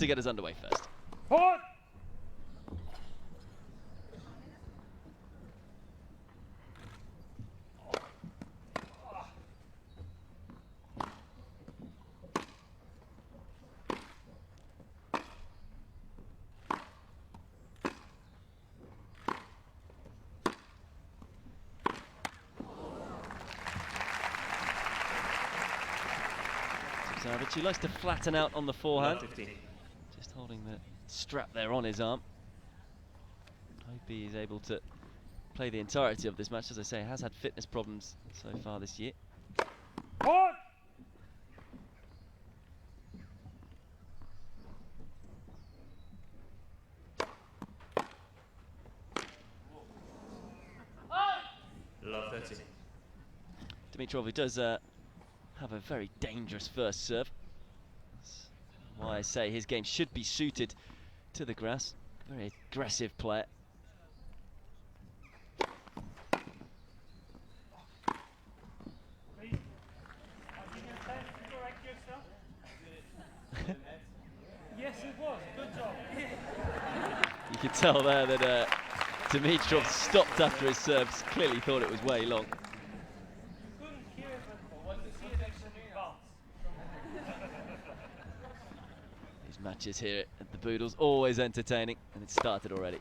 to get us underway first. Forward. Tipsarevic, he likes to flatten out on the forehand. Just holding the strap there on his arm. Hope he is able to play the entirety of this match. As I say, has had fitness problems so far this year. Forward. Love 30. Dimitrov, who does have a very dangerous first serve. That's why I say his game should be suited to the grass. Very aggressive player. Yes, it was. Good job. You can tell there that Dimitrov stopped after his serves. Clearly thought it was way long. Couldn't hear it, but you see it actually bounce. These matches here at the Boodles, always entertaining, and it started already.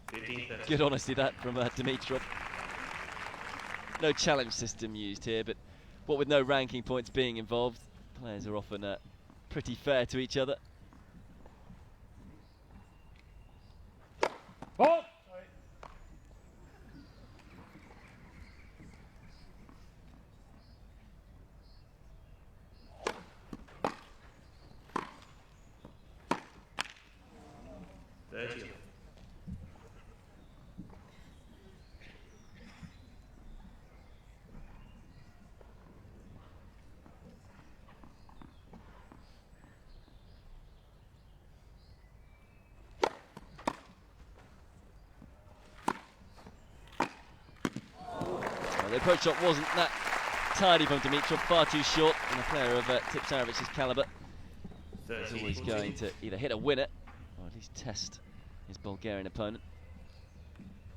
15-30. Good honesty that from Dimitrov. No challenge system used here, but what with no ranking points being involved, players are often pretty fair to each other. Forward. 30. The approach shot wasn't that tidy from Dimitrov, far too short, and a player of Tipsarevic's calibre is always going to either hit a winner or at least test his Bulgarian opponent.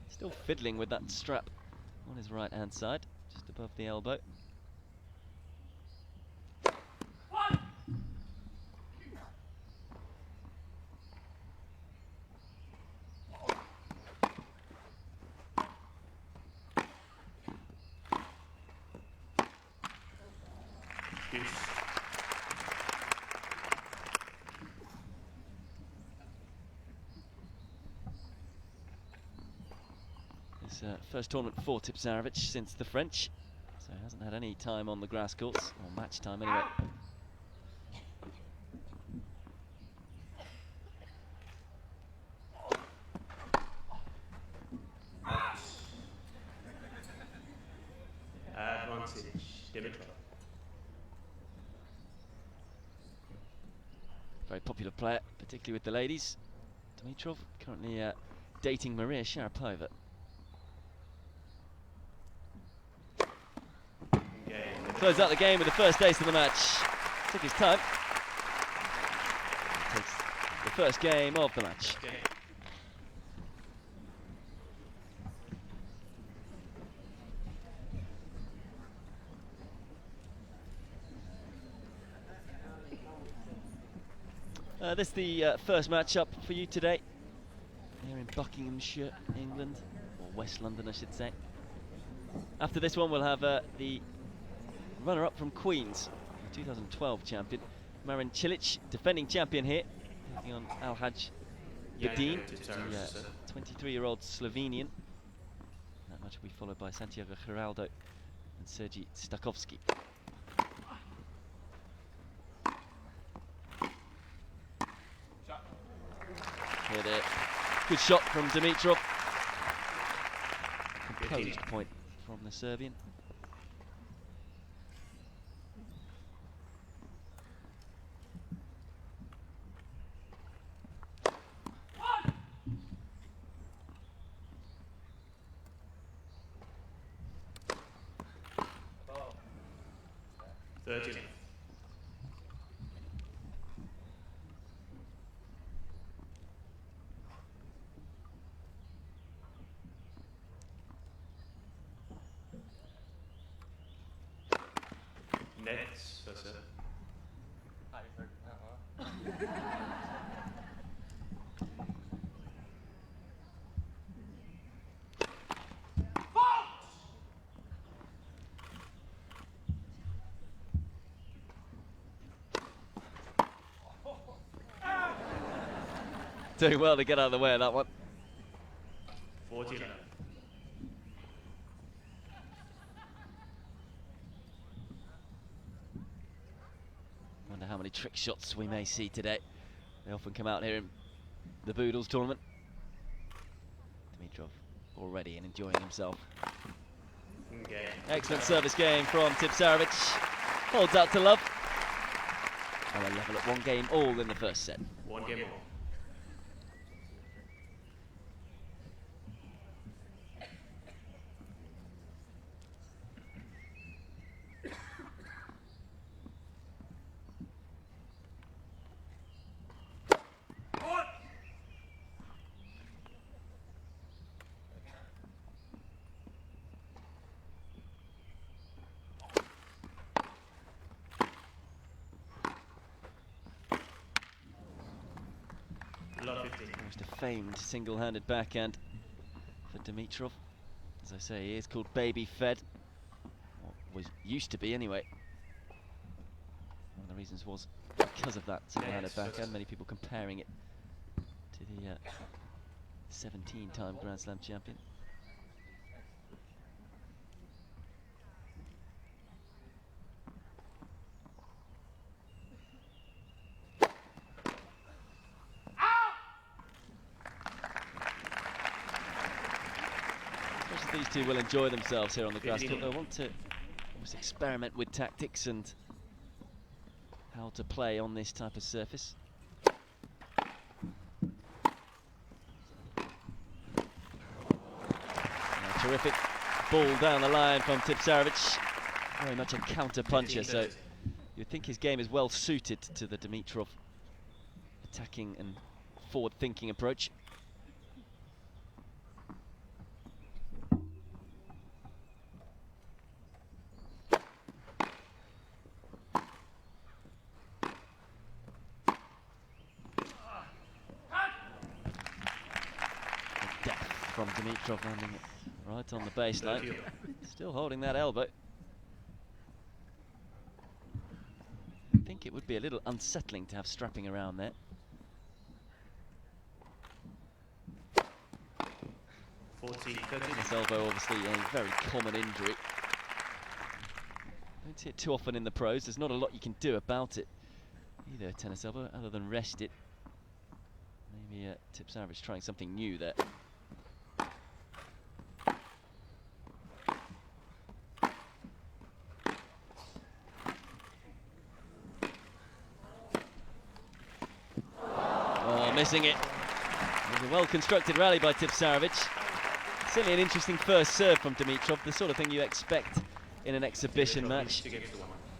Still fiddling with that strap on his right hand side, just above the elbow. This first tournament for Tipsarevic since the French, so he hasn't had any time on the grass courts, or match time anyway. Advantage, Dimitrov. Very popular player, particularly with the ladies. Dimitrov currently dating Maria Sharapova. Close out the game with the first ace of the match. Took his time. Takes the first game of the match. This is the first match-up for you today, here in Buckinghamshire, England, or West London I should say. After this one we'll have the runner-up from Queens, the 2012 champion, Marin Cilic, defending champion here, taking on Alhaj Bedin, the 23-year-old Slovenian. That match will be followed by Santiago Giraldo and Sergei Stakovsky. Hit it. Good shot from Dimitrov. Composed point from the Serbian. Nets first serve. Doing well to get out of the way of that one. 40 left. Wonder how many trick shots we may see today. They often come out here in the Boodles tournament. Dimitrov already and enjoying himself. Okay. Excellent service game from Tipsarevic. Holds out to love. And a level at 1 game all in the first set. 1 game more. Love 15. Almost a famed single-handed backhand for Dimitrov. As I say, he is called baby fed. Or was used to be anyway. One of the reasons was because of that single-handed backhand. Many people comparing it to the 17-time Grand Slam champion. These two will enjoy themselves here on the grass court. They'll want to almost experiment with tactics and how to play on this type of surface. A terrific ball down the line from Tipsarevic. Very much a counter puncher, so you'd think his game is well suited to the Dimitrov attacking and forward-thinking approach. From Dimitrov, landing it right on the baseline. Still holding that elbow. I think it would be a little unsettling to have strapping around there. 40, 30. This elbow, obviously, a very common injury. Don't see it too often in the pros. There's not a lot you can do about it, either a tennis elbow, other than rest it. Maybe Tipsarevic trying something new there. Missing it. It was a well-constructed rally by Tipsarevic. Certainly an interesting first serve from Dimitrov, the sort of thing you expect in an exhibition match.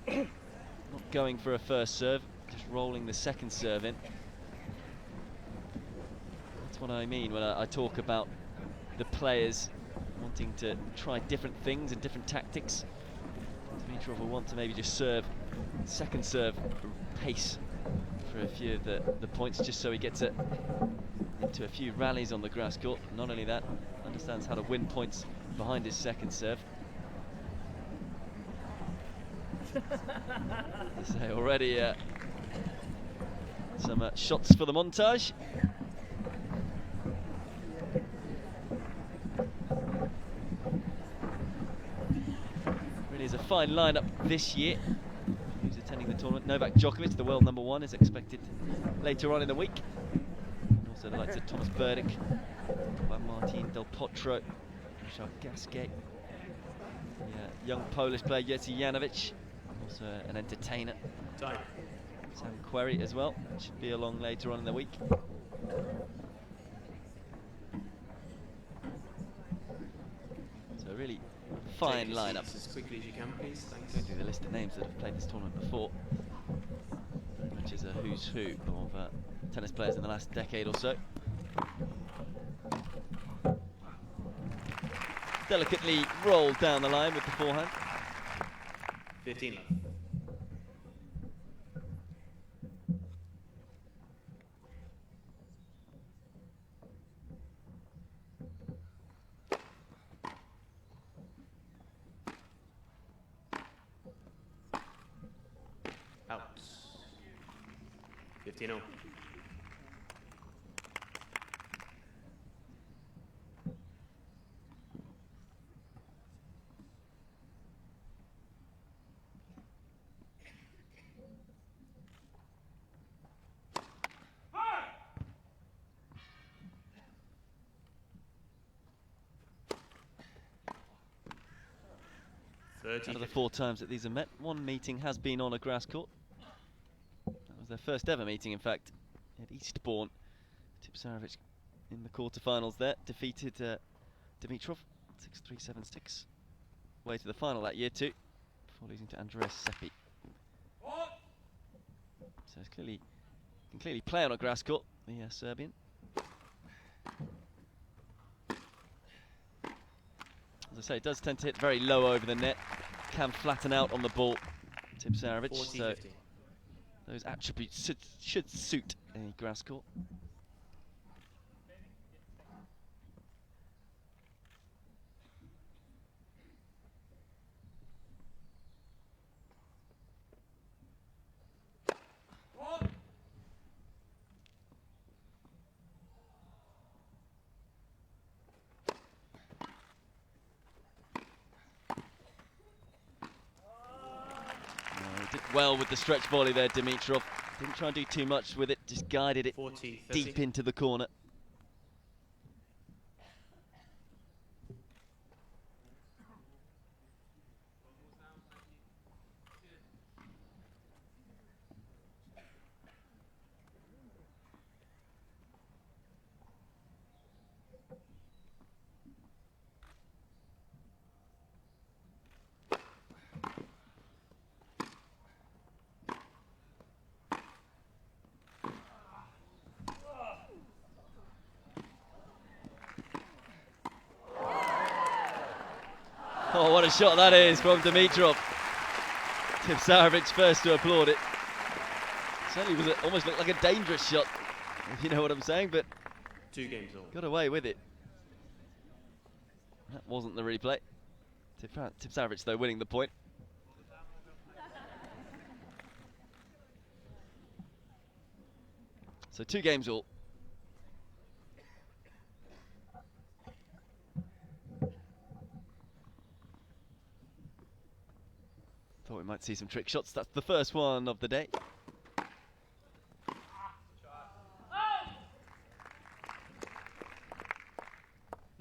Not going for a first serve, just rolling the second serve in. That's what I mean when I talk about the players wanting to try different things and different tactics. Dimitrov will want to maybe just serve, second serve pace for a few of the points, just so he gets it into a few rallies on the grass court. Not only that, understands how to win points behind his second serve. So already some shots for the montage. Really is a fine lineup this year. Who's attending the tournament? Novak Djokovic, the world #1, is expected later on in the week. And also the likes of Thomas Berdych, Martin Del Potro, Richard Gasquet, the young Polish player Jerzy Janowicz, also an entertainer. Time. Sam Querrey as well, should be along later on in the week. So a really fine lineup. As quickly as you can, please. Thanks. Going through the list of names that have played this tournament before, which is a who's who of tennis players in the last decade or so. Delicately rolled down the line with the forehand. 15 left. 15-0. Out of the 4 times that these are met, one meeting has been on a grass court. That was their first ever meeting, in fact, at Eastbourne. Tipsarevic in the quarterfinals there defeated Dimitrov 6-3, 7-6. Way to the final that year too, before losing to Andreas Seppi. So it's clearly can clearly play on a grass court, the Serbian. As I say, it does tend to hit very low over the net, can flatten out on the ball, Tipsarevic, so those attributes should suit a grass court. Well with the stretch volley there, Dimitrov. Didn't try and do too much with it, just guided it 40, deep into the corner. Oh, what a shot that is from Dimitrov. Tipsarevic first to applaud it. Certainly was almost looked like a dangerous shot, if you know what I'm saying, but 2 games all. got away with it. That wasn't the replay. Tipsarevic, though, winning the point. So 2 games all. Thought we might see some trick shots. That's the first one of the day.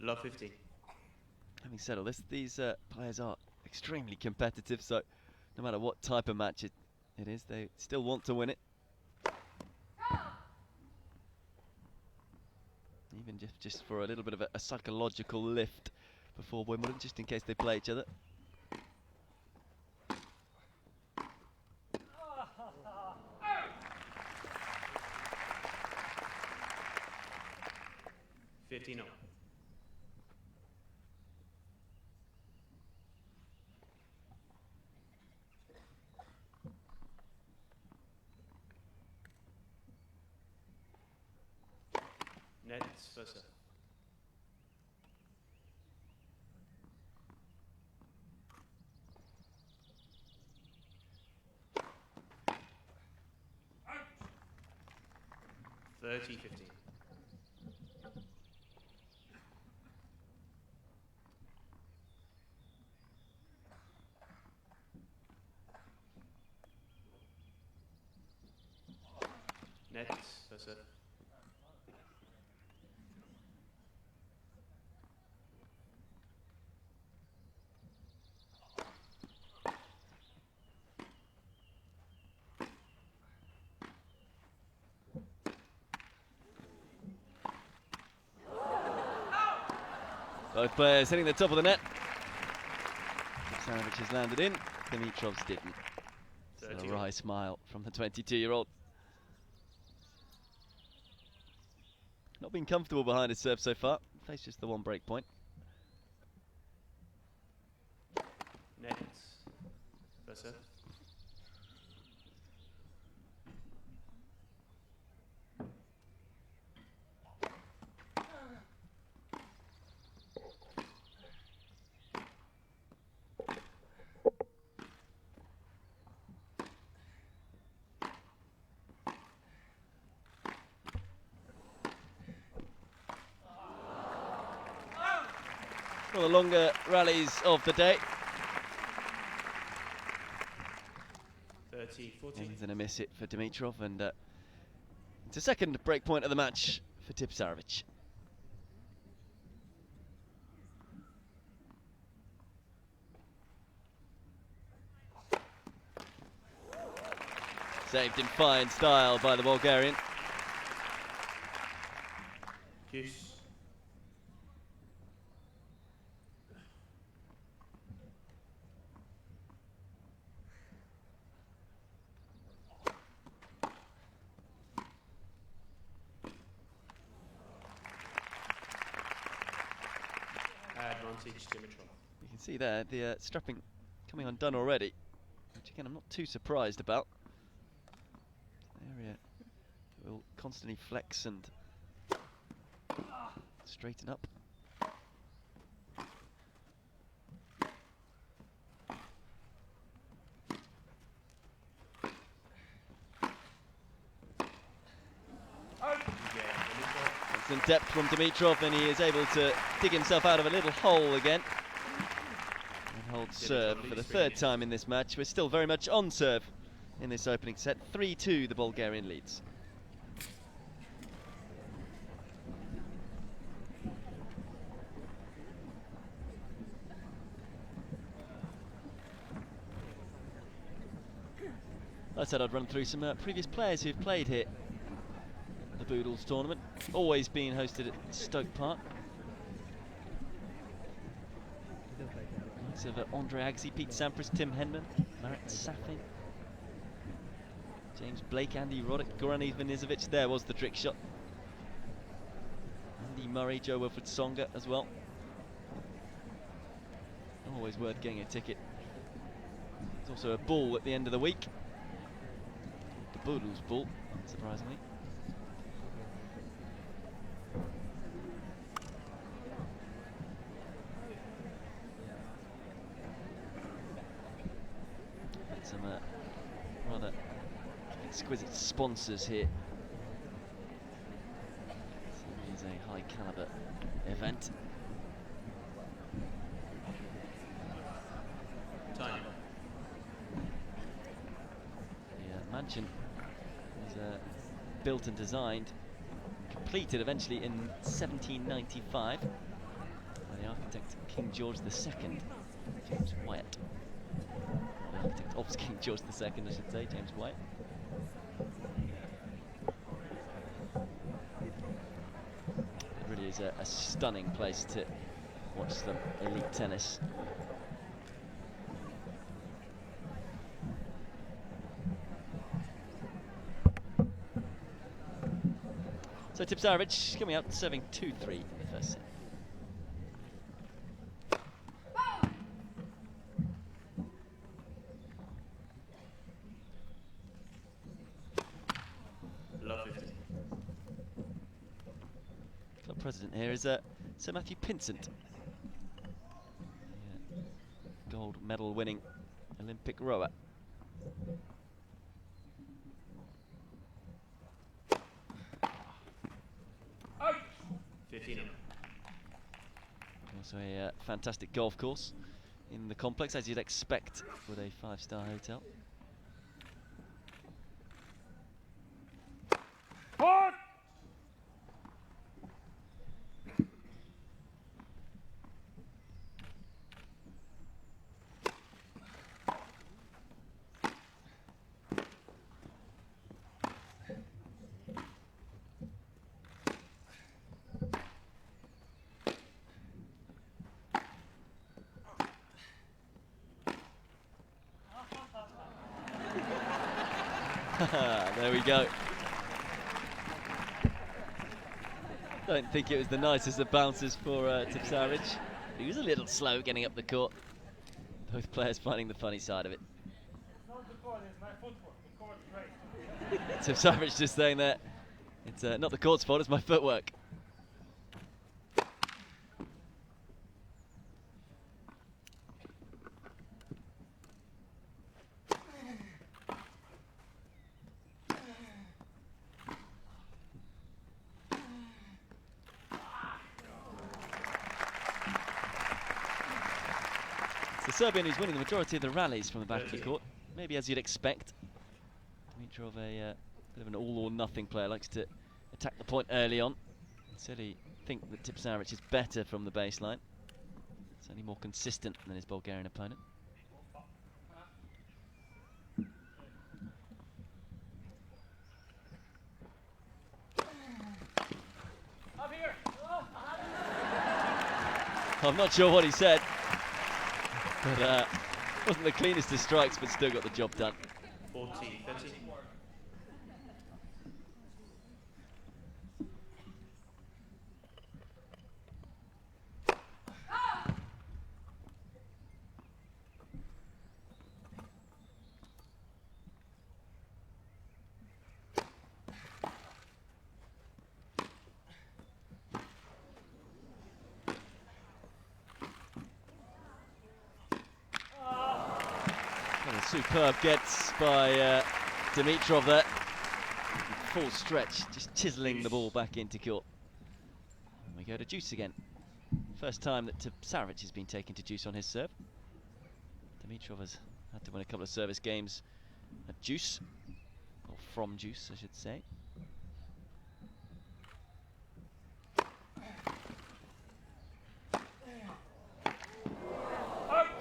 Love 15. Having said all this, these players are extremely competitive, so no matter what type of match it is, they still want to win it. Even just for a little bit of a psychological lift before Wimbledon, just in case they play each other. Nets versus. Out. 30-15. Nets versus. Both players hitting the top of the net. Tipsarevic has landed in, Dimitrov's didn't. So a wry smile from the 22-year-old. Not been comfortable behind his serve so far. Faced just the one break point. Nets versus. One of the longer rallies of the day. 30, 40. And then a miss it for Dimitrov, and it's a second break point of the match for Tipsarevic. Saved in fine style by the Bulgarian. Kiss. Advantage Dimitrov. You can see there the strapping coming undone already, which again I'm not too surprised about. The area will constantly flex and straighten up. Excellent depth from Dimitrov, and he is able to dig himself out of a little hole again. And hold serve for the third time in this match. We're still very much on serve in this opening set. 3-2 the Bulgarian leads. I said I'd run through some previous players who've played here at the Boodles tournament, always being hosted at Stoke Park. Likes of Andre Agassi, Pete Sampras, Tim Henman, Marat Safin, James Blake, Andy Roddick, Goran Ivanisevic. There was the trick shot. Andy Murray, Joe Wilfred Songa as well. Always worth getting a ticket. There's also a ball at the end of the week. The Boodles ball, surprisingly. Got some rather exquisite sponsors here. It is a high caliber event. Time. The mansion was built and designed, completed eventually in 1795 by the architect King George II, James Wyatt. The architect of King George II, I should say, James Wyatt. It really is a stunning place to watch some elite tennis. So Tipsarevic coming out serving 2-3 in the first set. Love 50. Club president here is Sir Matthew Pinsent, gold medal winning Olympic rower. Also a fantastic golf course in the complex, as you'd expect with a 5-star hotel. There we go. Don't think it was the nicest of bounces for Tipsarevic. He was a little slow getting up the court. Both players finding the funny side of it. It's not the court, it's my footwork. The court is right. Tipsarevic just saying that it's not the court's fault, it's my footwork. The Serbian who's winning the majority of the rallies from the back of the court, maybe as you'd expect. Dimitrov, a bit of an all-or-nothing player, likes to attack the point early on. Certainly think that Tipsarevic is better from the baseline. Certainly more consistent than his Bulgarian opponent. I'm not sure what he said, but wasn't the cleanest of strikes, but still got the job done. 40, 30. Superb gets by Dimitrov there. Full stretch, just chiseling the ball back into court. And we go to deuce again. First time that Tipsarevic has been taken to deuce on his serve. Dimitrov has had to win a couple of service games at deuce, or from deuce, I should say.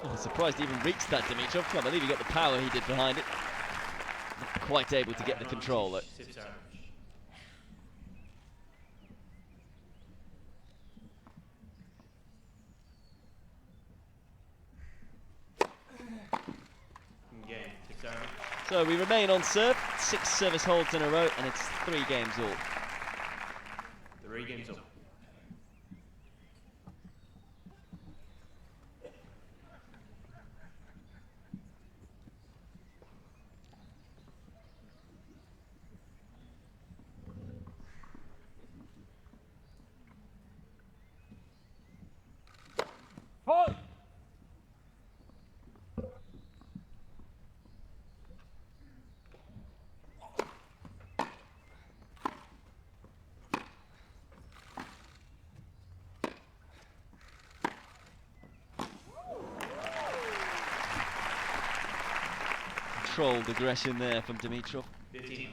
I'm surprised he even reached that, Dimitrov. Can't believe he got the power he did behind it. Not quite able to get the control, though. So we remain on serve. 6 service holds in a row, and it's 3 games all. 3 games all. Controlled aggression there from Dimitrov. 15.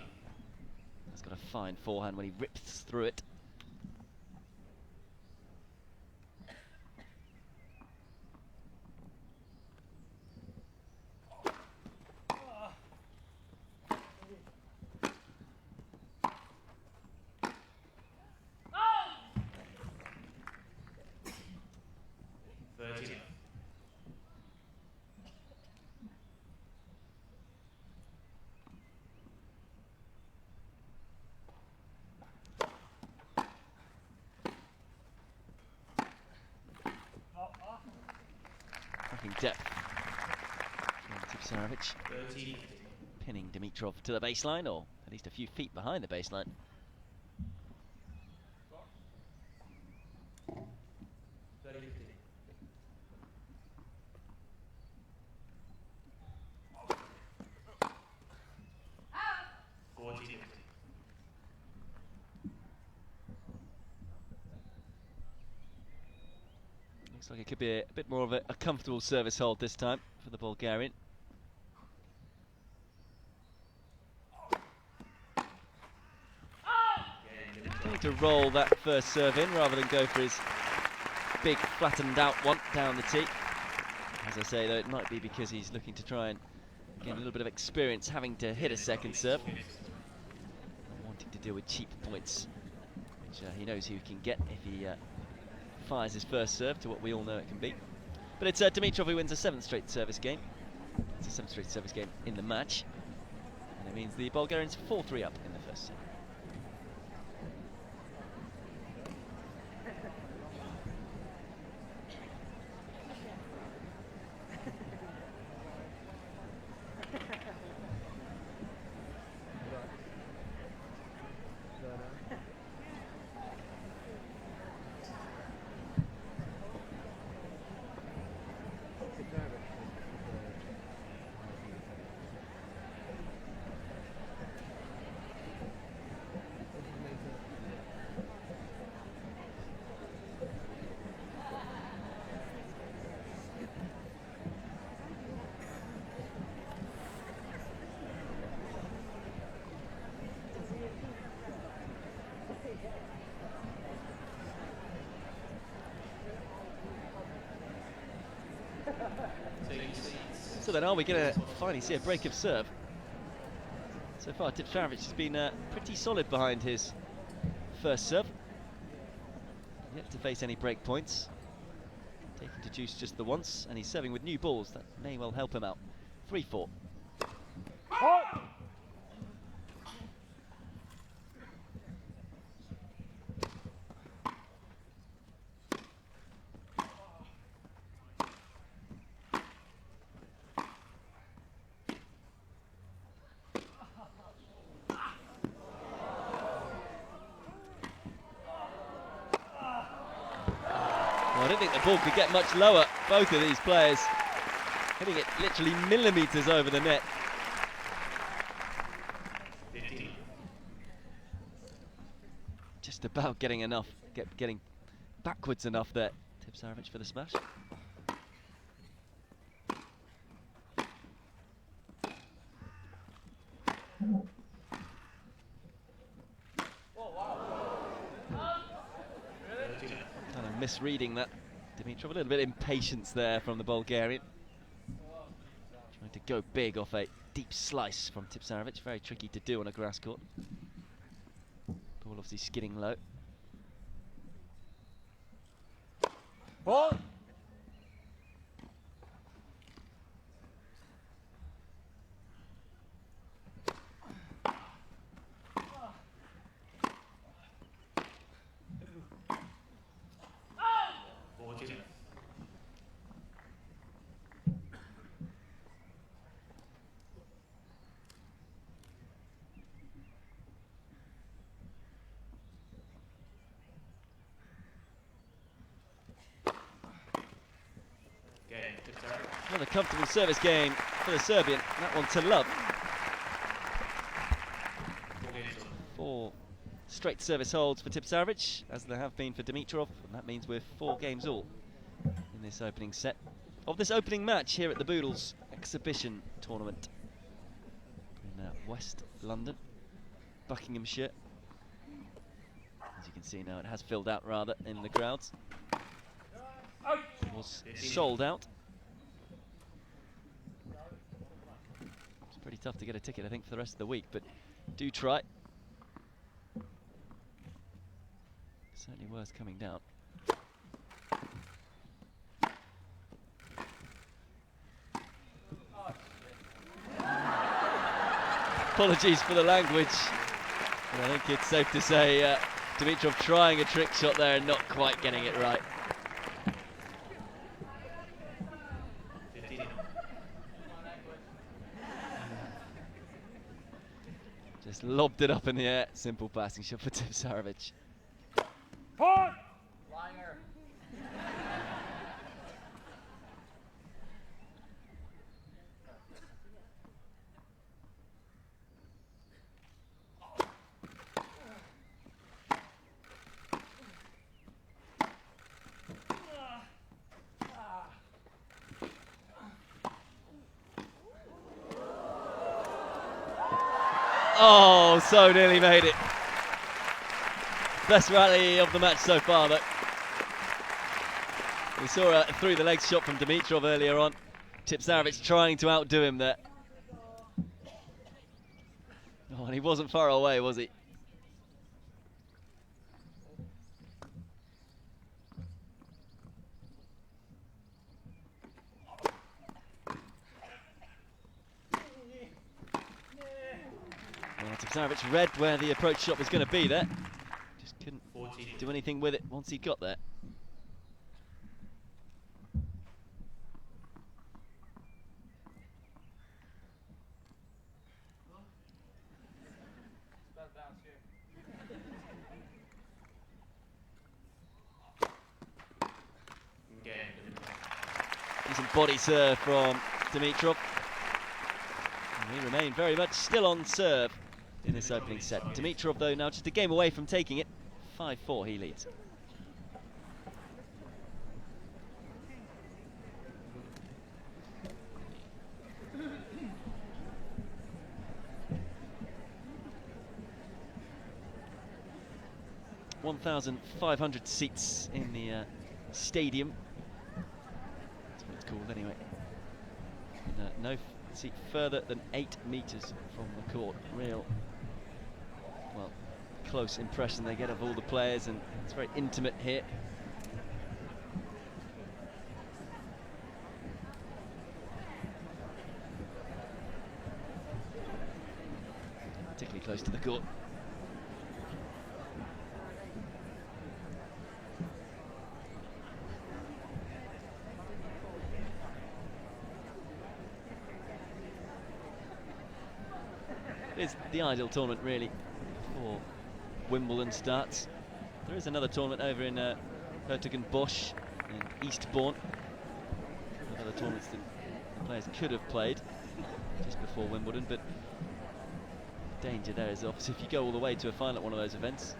He's got a fine forehand when he rips through it. Depth from Tipsarevic, pinning Dimitrov to the baseline, or at least a few feet behind the baseline. Looks like it could be a bit more of a comfortable service hold this time for the Bulgarian. Going to roll that first serve in rather than go for his big flattened out one down the tee. As I say though, it might be because he's looking to try and gain a little bit of experience having to hit a second serve. Not wanting to deal with cheap points, which he knows he can get if he fires his first serve to what we all know it can be. But it's Dimitrov who wins a 7th straight service game. It's a 7th straight service game in the match. And it means the Bulgarians 4-3 up in the first set. So then, are we going to finally see a break of serve? So far, Tipsarevic has been pretty solid behind his first serve. Yet to face any break points. Taking to juice just the once, and he's serving with new balls. That may well help him out. 3-4. I don't think the ball could get much lower, both of these players hitting it literally millimetres over the net. 15. Just about getting enough, getting backwards enough there. Tipsarevic for the smash. Kind of misreading that. Dimitrov, a little bit of impatience there from the Bulgarian. Trying to go big off a deep slice from Tipsarevic. Very tricky to do on a grass court. Ball obviously skidding low. Ball. Another comfortable service game for the Serbian. That one to love. 4 straight service holds for Tipsarevic, as there have been for Dimitrov, and that means we're 4 games all in this opening set of this opening match here at the Boodles exhibition tournament in West London, Buckinghamshire. As you can see now, it has filled out rather in the crowds. It was sold out. It's pretty tough to get a ticket, I think, for the rest of the week, but do try. Certainly worth coming down. Apologies for the language. And I think it's safe to say Dimitrov trying a trick shot there and not quite getting it right. 15. Just lobbed it up in the air. Simple passing shot for Tipsarevic. Point. Oh, so nearly made it. Best rally of the match so far, though. We saw a through the legs shot from Dimitrov earlier on. Tipsarevic trying to outdo him there. Oh, and he wasn't far away, was he? Well, Tipsarevic read where the approach shot was going to be there. Just couldn't 14. do anything with it once he got there. Decent body serve from Dimitrov. And we remain very much still on serve in this opening set. Dimitrov, though, now just a game away from taking it. 5-4 he leads. $1,500 seats in the stadium. That's what it's called anyway. In no seat further than 8 metres from the court. Real, well, close impression they get of all the players, and it's very intimate here. Particularly close to the court. It's the ideal tournament really before Wimbledon starts. There is another tournament over in Hertogenbosch in Eastbourne. Other tournaments that the players could have played just before Wimbledon, but the danger there is obviously if you go all the way to a final at one of those events,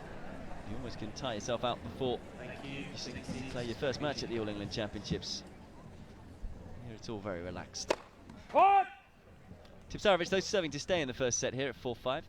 you almost can tie yourself out before you play your first match at the All England Championships. Here it's all very relaxed. Tipsarevic though serving to stay in the first set here at 4-5.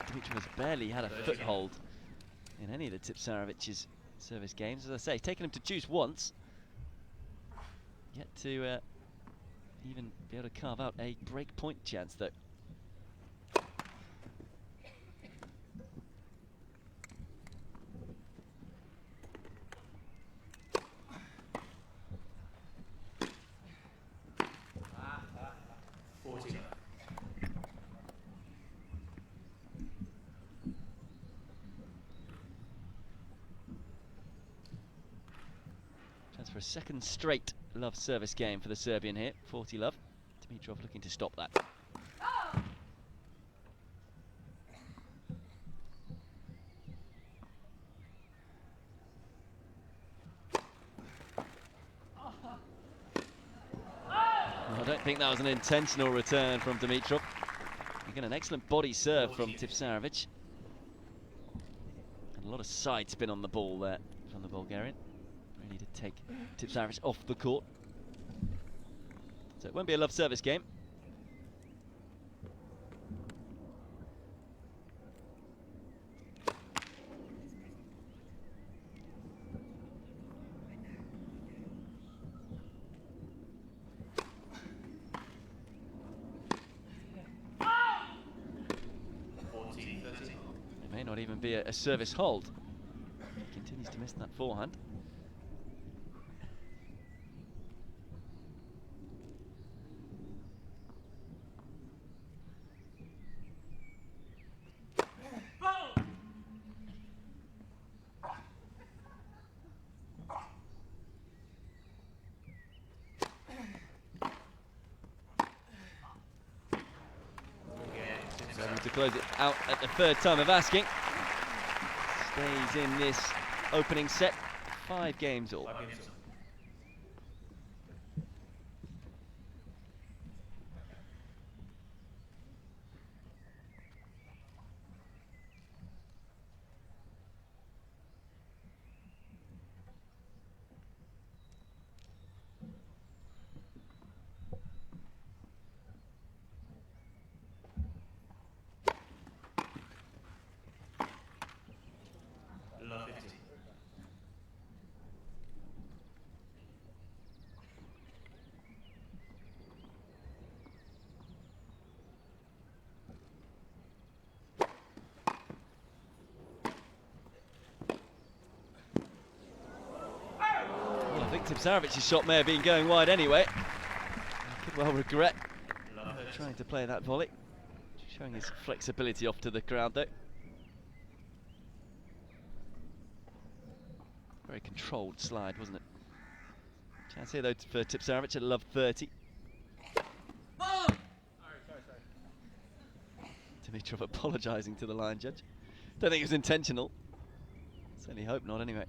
Dimitrov has barely had a foothold in any of the Tipsarevic's service games. As I say, taken him to juice once, yet to even be able to carve out a break point chance though. For a second straight love service game for the Serbian here, 40 love. Dimitrov looking to stop that. I don't think that was an intentional return from Dimitrov. Again, an excellent body serve from Tipsarevic. And a lot of side spin on the ball there from the Bulgarian. Really to take Tipsarevic off the court. So it won't be a love service game. It may not even be a service hold. He continues to miss that forehand. To close it out at the third time of asking. Stays in this opening set. 5 games all. Tipsarevic's shot may have been going wide anyway. I could well regret trying to play that volley. Showing his flexibility off to the crowd though. Very controlled slide, wasn't it? Chance here though for Tipsarevic at love 30. Dimitrov apologising to the line judge. Don't think it was intentional. Certainly hope not anyway.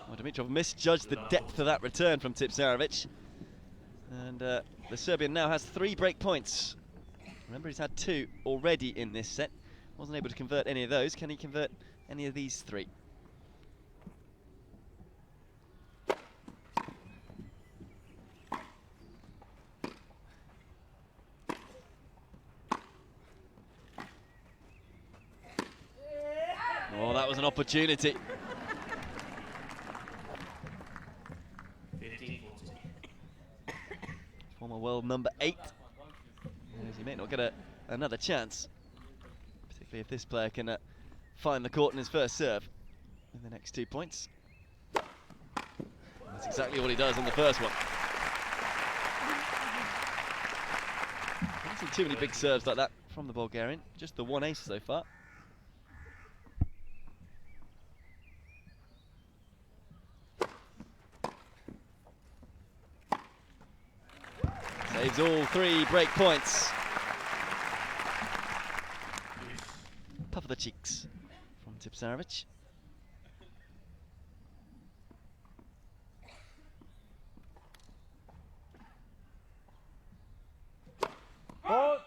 Would Dimitrov misjudged the depth of that return from Tipsarevic. And the Serbian now has 3 break points. Remember, he's had 2 already in this set. Wasn't able to convert any of those. Can he convert any of these 3? Oh, that was an opportunity. 15-14. Former world number 8. As he may not get another chance, particularly if this player can find the court in his first serve in the next 2 points. That's exactly what he does in the first one. Haven't seen too many big serves like that from the Bulgarian. Just the 1 ace so far. Saves all 3 break points. Puff of the cheeks from Tipsarevic. Oh.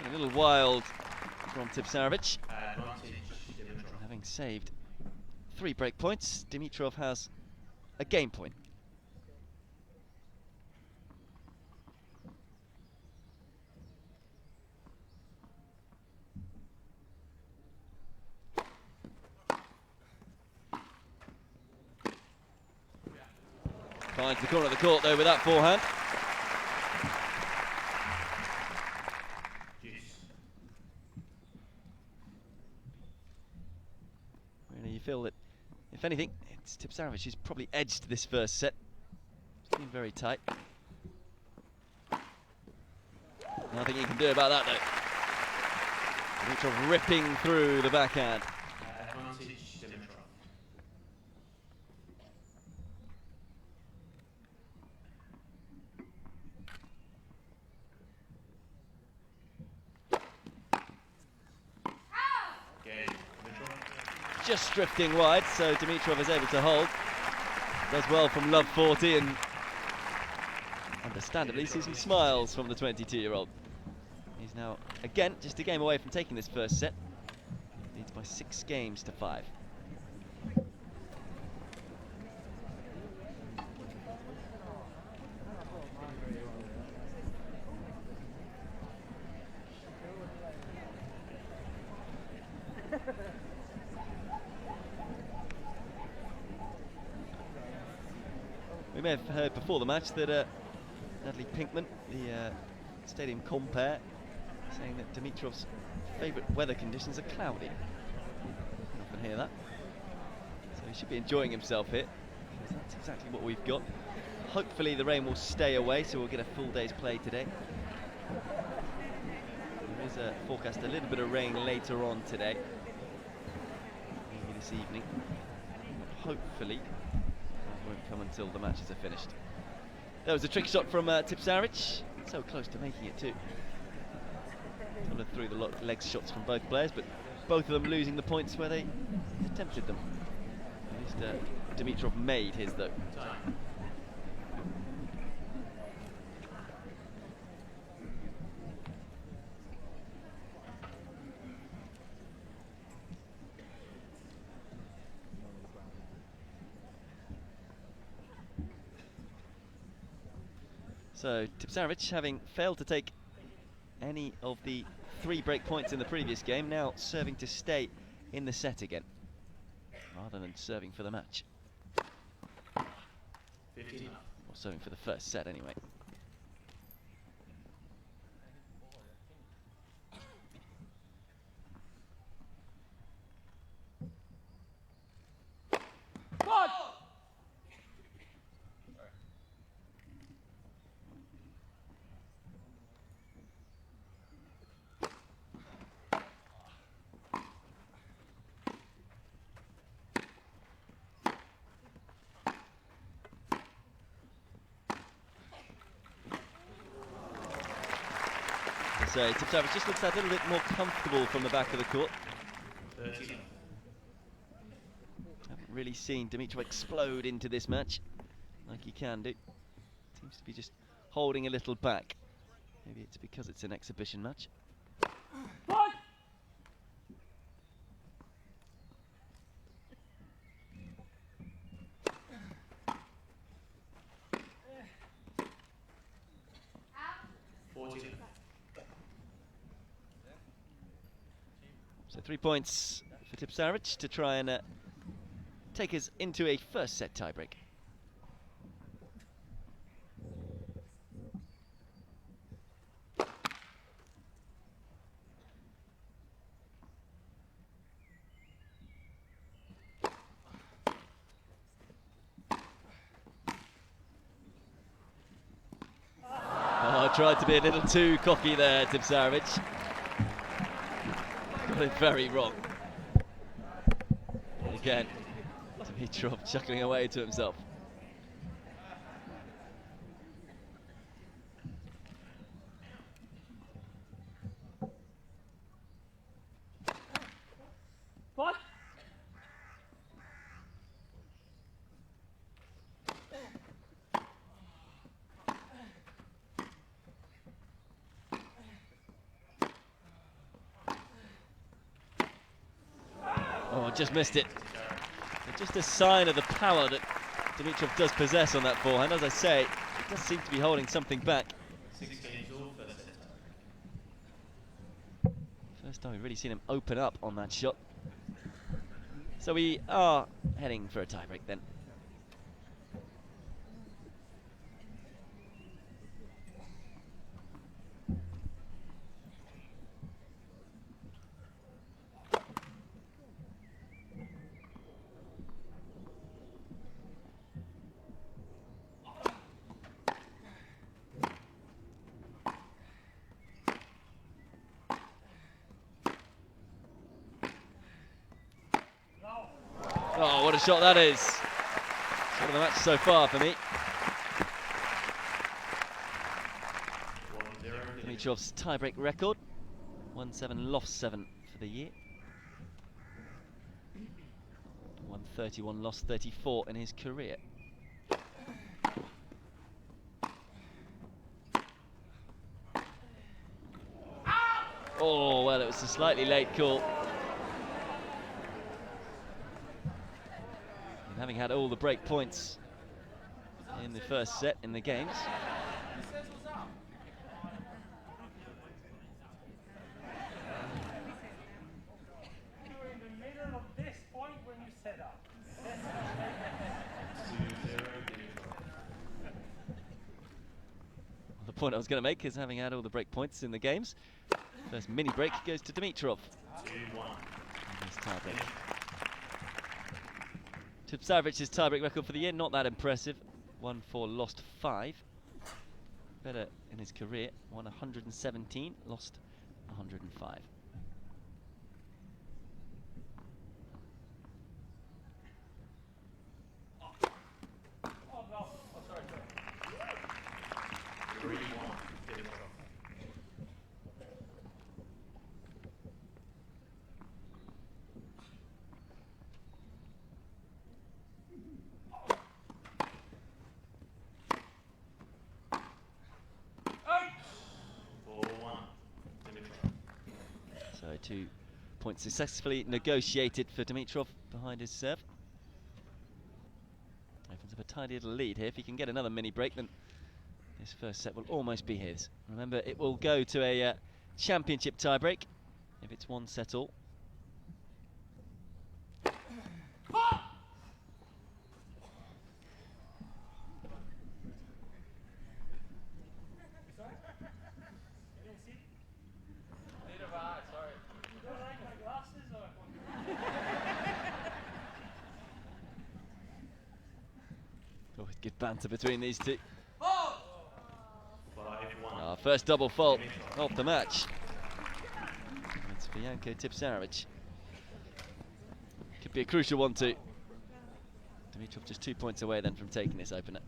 A little wild from Tipsarevic. Advantage, Dimitrov. Having saved 3 break points, Dimitrov has a game point. Finds the corner of the court though with that forehand. Really, you feel that, if anything, it's Tipsarevic who's probably edged this first set. It's been very tight. Nothing you can do about that though. Dimitrov ripping through the backhand. Advantage, Dimitrov. Again, Dimitrov. Just drifting wide, so Dimitrov is able to hold. Does well from love 40 and understandably see some smiles from the 22-year-old. He's now, again, just a game away from taking this first set. Leads by 6 games to 5. We may have heard before the match that Natalie Pinkman, the stadium compere, saying that Dimitrov's favourite weather conditions are cloudy. You often hear that. So he should be enjoying himself here, because that's exactly what we've got. Hopefully the rain will stay away, so we'll get a full day's play today. There is a forecast a little bit of rain later on today, maybe this evening. Hopefully it won't come until the matches are finished. That was a trick shot from Tipsarevic. So close to making it too. Followed through the leg shots from both players, but both of them losing the points where they attempted them. At least Dimitrov made his though. Time. So Tipsarevic, having failed to take any of the 3 break points in the previous game, now serving to stay in the set again, rather than serving for the match. 15. Or serving for the first set anyway. So Tipsarevic just looks a little bit more comfortable from the back of the court. 30. Haven't really seen Dimitrov explode into this match like he can do. Seems to be just holding a little back. Maybe it's because it's an exhibition match. So 3 points for Tipsarevic to try and take us into a first set tiebreak. Oh, tried to be a little too cocky there, Tipsarevic. Got it very wrong. Again, Dimitrov chuckling away to himself. What? Oh, just missed it. Just a sign of the power that Dimitrov does possess on that forehand. As I say, it does seem to be holding something back. 6 games all, first set. First time we've really seen him open up on that shot. So we are heading for a tiebreak then. Oh, what a shot that is. Shot of the match so far for me. 1-0. Dimitrov's tiebreak record. 1-7, lost 7 for the year. 131, lost 34 in his career. Oh, well, it was a slightly late call. And having had all the break points in the first set in the games. You were in the middle of this point when you set up. 2-0. The point I was going to make is having had all the break points in the games. First mini break goes to Dimitrov. 2-1. In this tiebreak. Tipsarevic's tiebreak record for the year, not that impressive. 1-4, lost 5. Better in his career. Won 117, lost 105. Oh, no. Oh, sorry. 3-1. Dimitrov. So 2 points successfully negotiated for Dimitrov behind his serve. Opens up a tidy little lead here. If he can get another mini break, then this first set will almost be his. Remember, it will go to a championship tiebreak if it's 1 set all. You didn't see? Neither have I, sorry. You don't like my glasses or? Always good banter between these two. 5-1. First double fault of the match. It's for Janko Tipsarevic. Could be a crucial one too. Dimitrov just 2 points away then from taking this opener.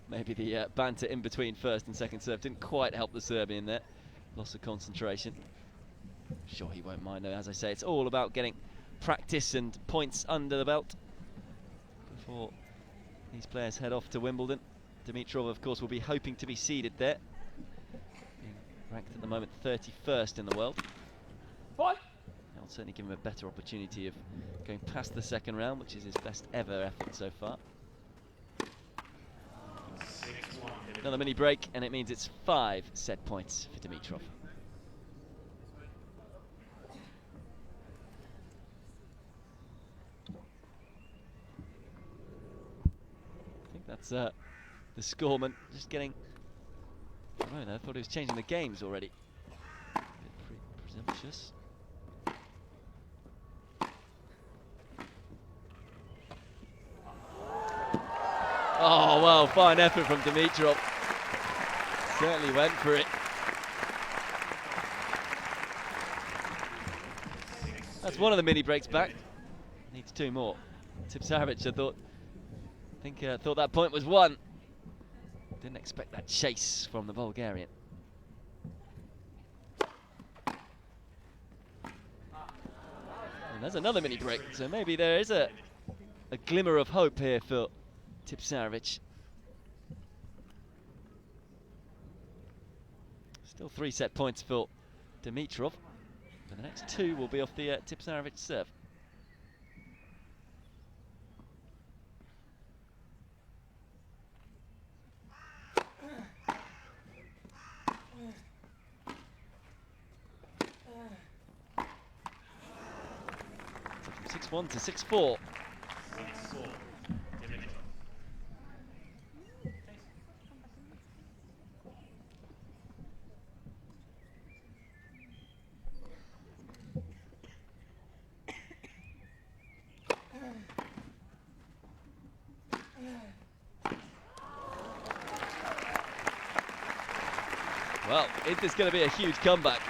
Maybe the banter in between first and second serve didn't quite help the Serbian there. Loss of concentration. Sure, he won't mind though. As I say, it's all about getting practice and points under the belt before these players head off to Wimbledon. Dimitrov, of course, will be hoping to be seeded there, being ranked at the moment 31st in the world. What? That'll certainly give him a better opportunity of going past the second round, which is his best ever effort so far. 6-1. Another mini break, and it means it's 5 set points for Dimitrov. I think that's the scoreman just getting. I don't know, I thought he was changing the games already. A bit presumptuous. Oh, well, fine effort from Dimitrov. Certainly went for it. That's one of the mini breaks back. Needs 2 more. Tipsarevic, I thought that point was won. Didn't expect that chase from the Bulgarian. And there's another mini break, so maybe there is a glimmer of hope here for Tipsarevic. Still 3 set points for Dimitrov, but the next 2 will be off the Tipsarevic serve. So from 6-1 to 6-4. 6-4. Dimitrov. Well, is this going to be a huge comeback?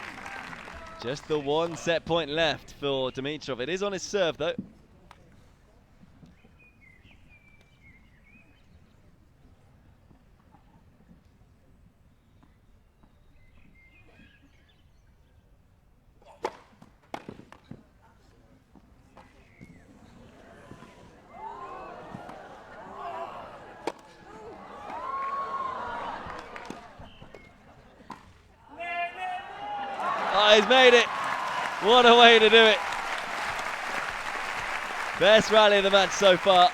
Just the 1 set point left for Dimitrov. It is on his serve though. Oh, he's made it. What a way to do it. Best rally of the match so far.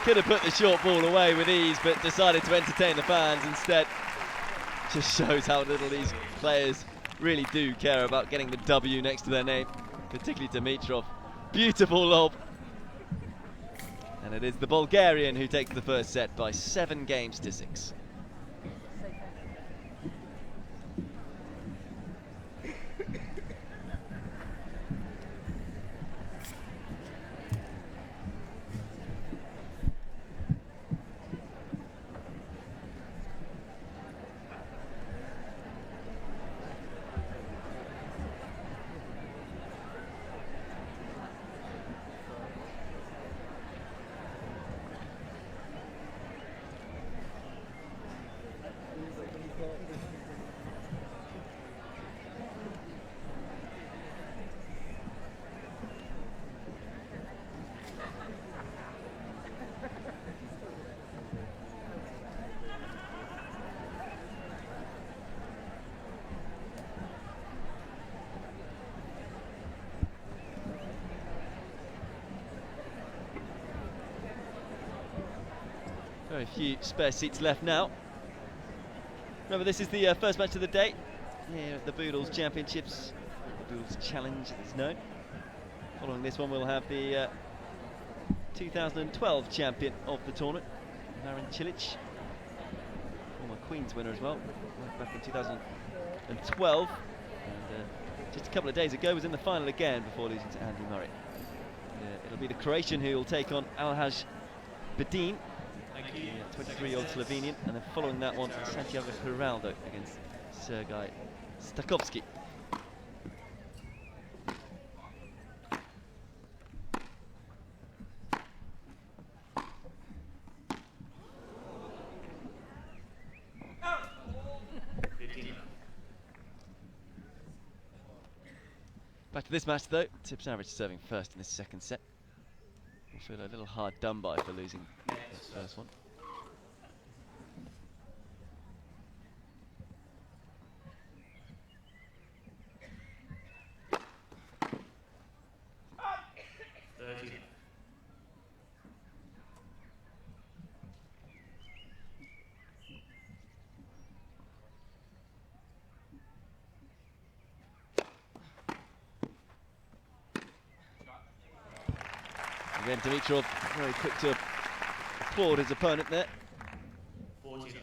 Could have put the short ball away with ease, but decided to entertain the fans instead. Just shows how little these players really do care about getting the W next to their name, particularly Dimitrov. Beautiful lob. And it is the Bulgarian who takes the first set by 7 games to 6. Very few spare seats left now. Remember, this is the first match of the day here at the Boodles Championships, the Boodles Challenge as it's known. Following this one, we'll have the 2012 champion of the tournament, Marin Cilic, former Queen's winner as well, back in 2012, and just a couple of days ago was in the final again before losing to Andy Murray. It'll be the Croatian who will take on Alhaj Bedin, the 23-year-old Slovenian, and then following that one, Santiago Geraldo against Sergei Stakovsky. Back to this match though, Tipsarevic serving first in this second set. We'll feel a little hard done by for losing that first one. Again, Dimitrov very quick to applaud his opponent there. 14.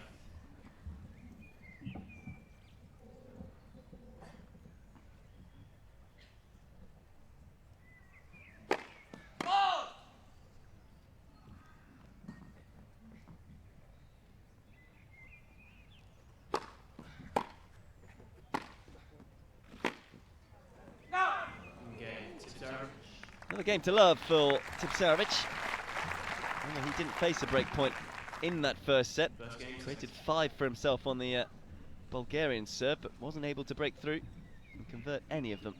Another game to love for Tipsarevic. He didn't face a break point in that first set. Created 5 for himself on the Bulgarian serve, but wasn't able to break through and convert any of them.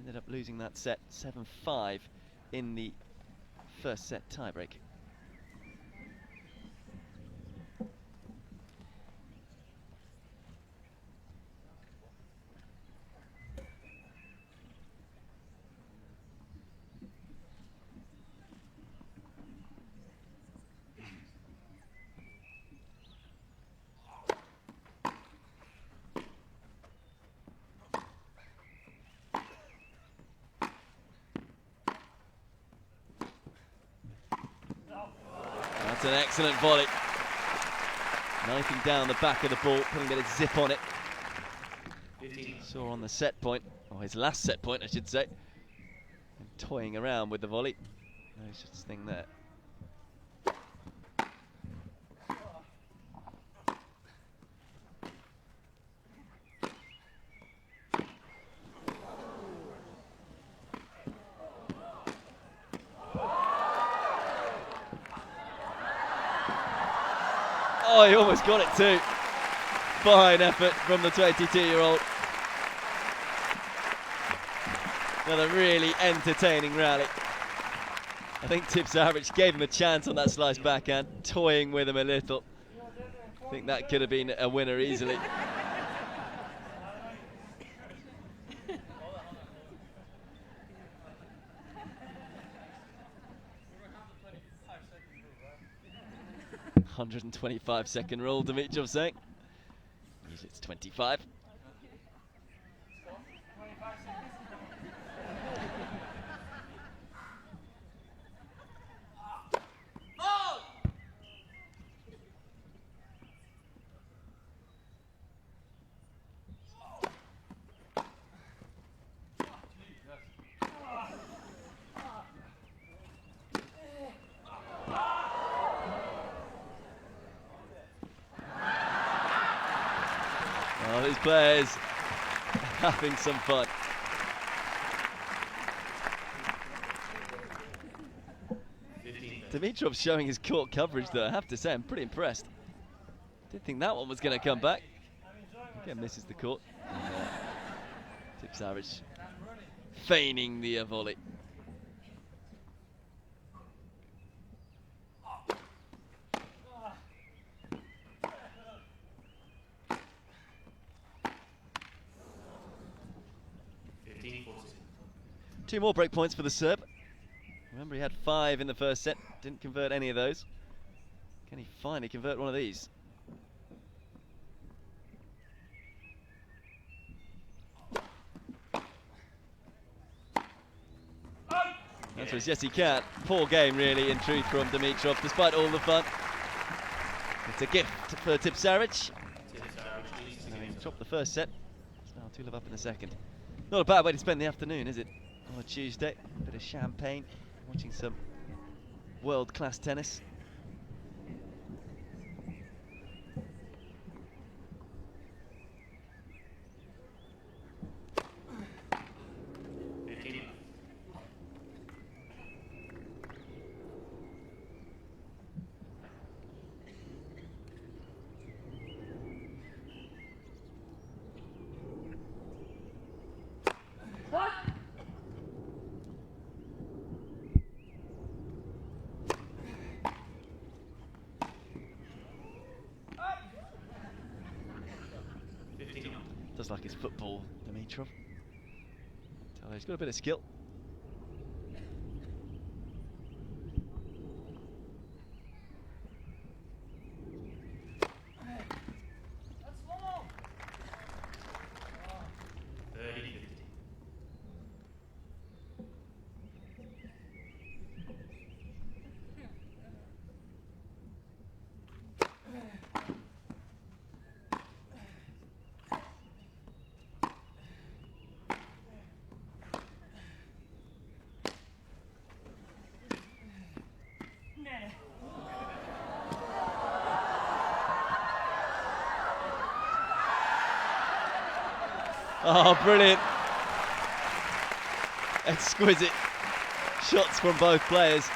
Ended up losing that set 7-5 in the first set tiebreak. That's an excellent volley. Knifing down the back of the ball, putting a bit of zip on it. 15. Saw on the set point, or his last set point I should say. And toying around with the volley. No such thing there. Oh, he almost got it too. Fine effort from the 22-year-old. Another really entertaining rally. I think Tipsarevic gave him a chance on that slice backhand, toying with him a little. I think that could have been a winner easily. "125-second rule," Dimitrov saying. Usually it's 25. Oh, these players having some fun. Dimitrov's showing his court coverage though, I have to say, I'm pretty impressed. Didn't think that one was going to come back. Again, misses the court. Tipsarevic feigning the volley. Two more break points for the Serb. Remember, he had 5 in the first set, didn't convert any of those. Can he finally convert one of these? The answer is yes, he can. Poor game, really, in truth, from Dimitrov, despite all the fun. It's a gift for Tipsarevic. Dropped the first set. It's now 2-love up in the second. Not a bad way to spend the afternoon, is it? On a Tuesday, a bit of champagne, watching some world-class tennis. Does like his football, Dimitrov. So he's got a bit of skill. That's long. 30-50. Oh, brilliant. Exquisite shots from both players.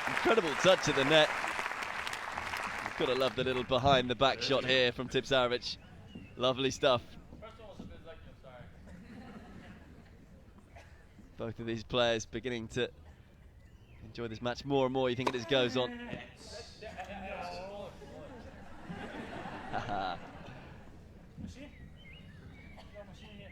Incredible touch at the net. You've got to love the little behind the back shot here from Tipsarevic. Lovely stuff. First one was a bit lucky, I'm sorry. Both of these players beginning to enjoy this match more and more, you think, as it goes on. Haha. Machine? Ja, machine hier.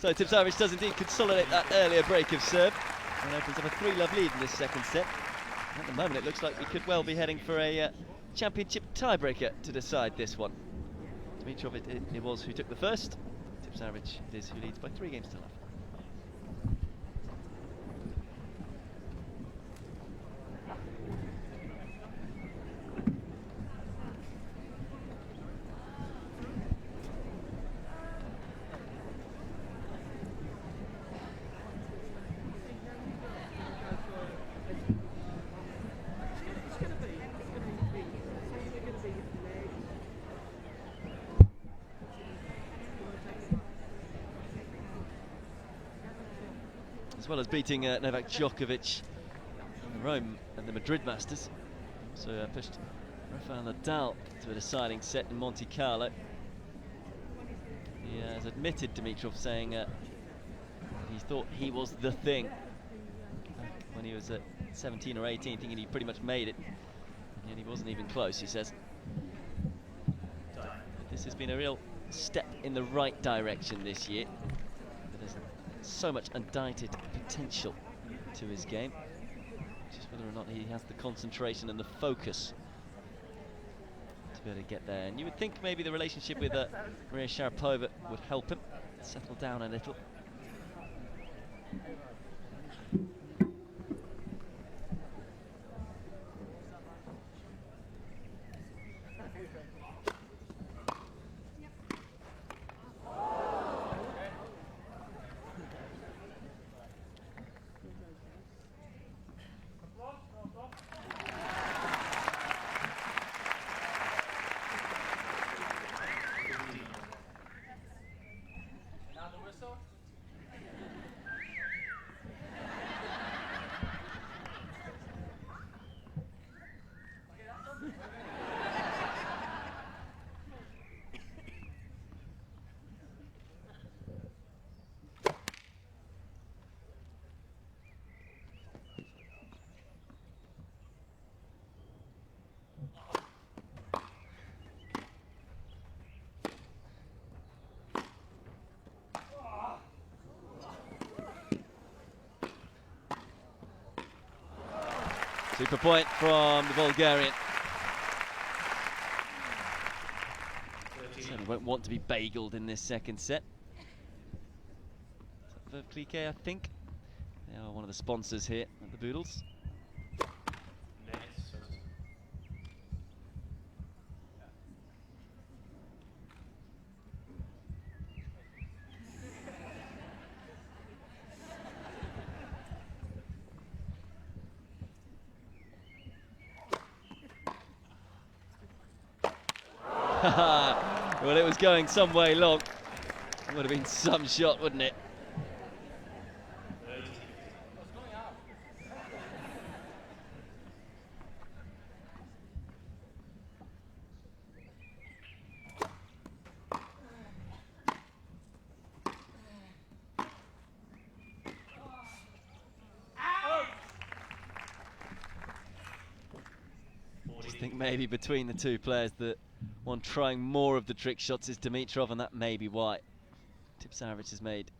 So Tipsarevic does indeed consolidate that earlier break of serve and opens up a 3-love lead in this second set. At the moment it looks like we could well be heading for a championship tiebreaker to decide this one. Dimitrov it was who took the first. Tipsarevic it is who leads by 3 games to love. As well as beating Novak Djokovic in Rome and the Madrid Masters. So pushed Rafael Nadal to a deciding set in Monte Carlo. He has admitted, Dimitrov, saying he thought he was the thing when he was 17 or 18, thinking he pretty much made it. And he wasn't even close, he says. But this has been a real step in the right direction this year. There's so much undighted potential to his game. Just whether or not he has the concentration and the focus to be able to get there. And you would think maybe the relationship with Maria Sharapova would help him settle down a little. Now the whistle. Super point from the Bulgarian. Certainly won't want to be bageled in this second set. Verve Cliquet, I think. They are one of the sponsors here at the Boodles. Well, it was going some way long. Would have been some shot, wouldn't it? 30. I think maybe between the two players, the one trying more of the trick shots is Dimitrov, and that may be why Tipsarevic has made,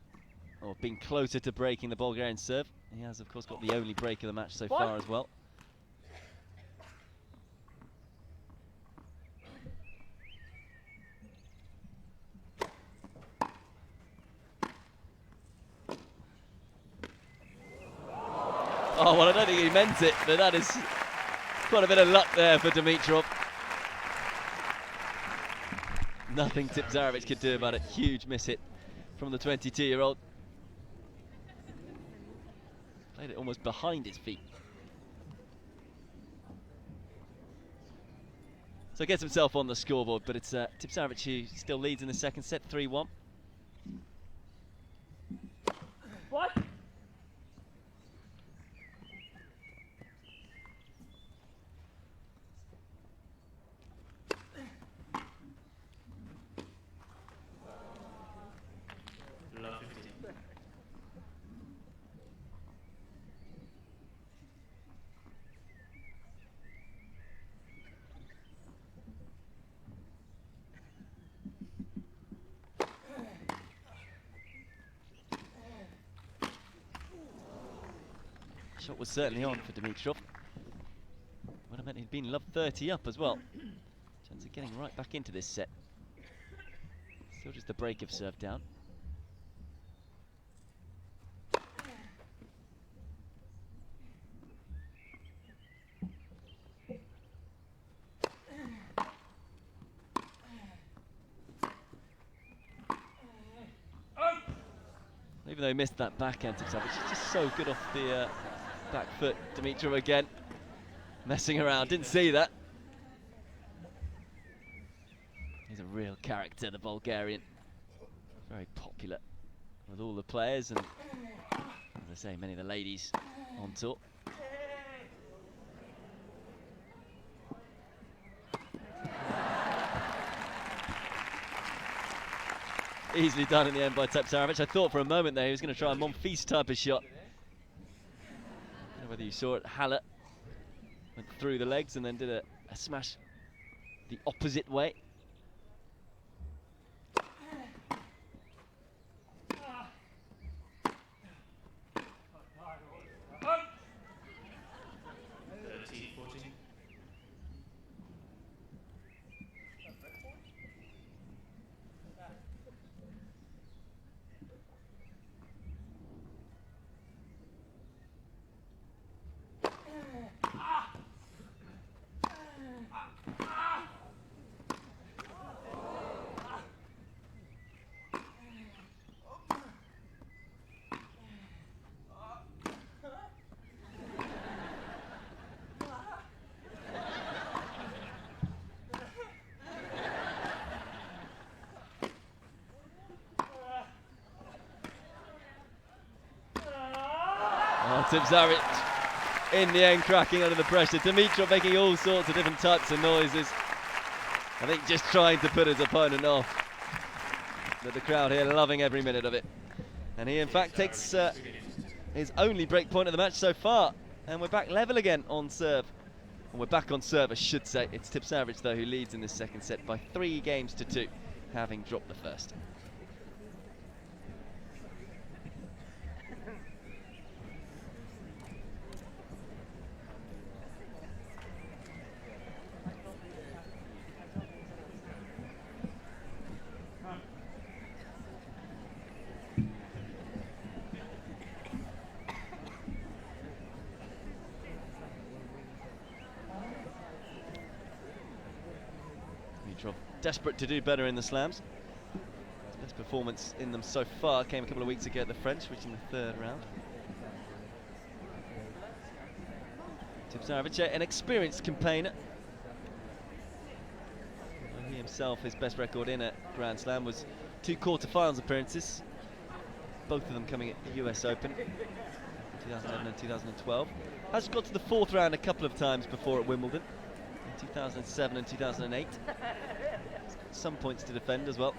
or been closer to breaking the Bulgarian serve. He has, of course, got the only break of the match so far as well. Oh, well, I don't think he meant it, but that is quite a bit of luck there for Dimitrov. Nothing Tipsarevic could do about it. Huge miss hit from the 22-year-old. Played it almost behind his feet. So gets himself on the scoreboard, but it's Tipsarevic who still leads in the second set, 3-1. What? Love 50. Shot was certainly on for Dimitrov. Would have meant he'd been love 30 up as well. Chance of getting right back into this set. Still just a break of serve down. Even though he missed that backhand, Tipsarevic is just so good off the back foot. Dimitrov again, messing around, didn't see that. He's a real character, the Bulgarian. Very popular with all the players and, as I say, many of the ladies on tour. Easily done in the end by Tipsarevic. I thought for a moment there he was going to try a Monfils type of shot. I don't know whether you saw it. Haller went through the legs and then did a smash the opposite way. Tipsarevic in the end cracking under the pressure. Dimitrov making all sorts of different types of noises. I think just trying to put his opponent off. But the crowd here loving every minute of it. And he in fact takes his only break point of the match so far. And we're back level again on serve. And we're back on serve, I should say. It's Tipsarevic though who leads in this second set by 3 games to 2, having dropped the first. Desperate to do better in the slams. His best performance in them so far came a couple of weeks ago at the French, reaching the 3rd round. Tipsarevic, an experienced campaigner. He himself, his best record in a Grand Slam was 2 quarter-finals appearances, both of them coming at the US Open, 2011 and 2012. Has got to the 4th round a couple of times before at Wimbledon, in 2007 and 2008. He's got some points to defend as well,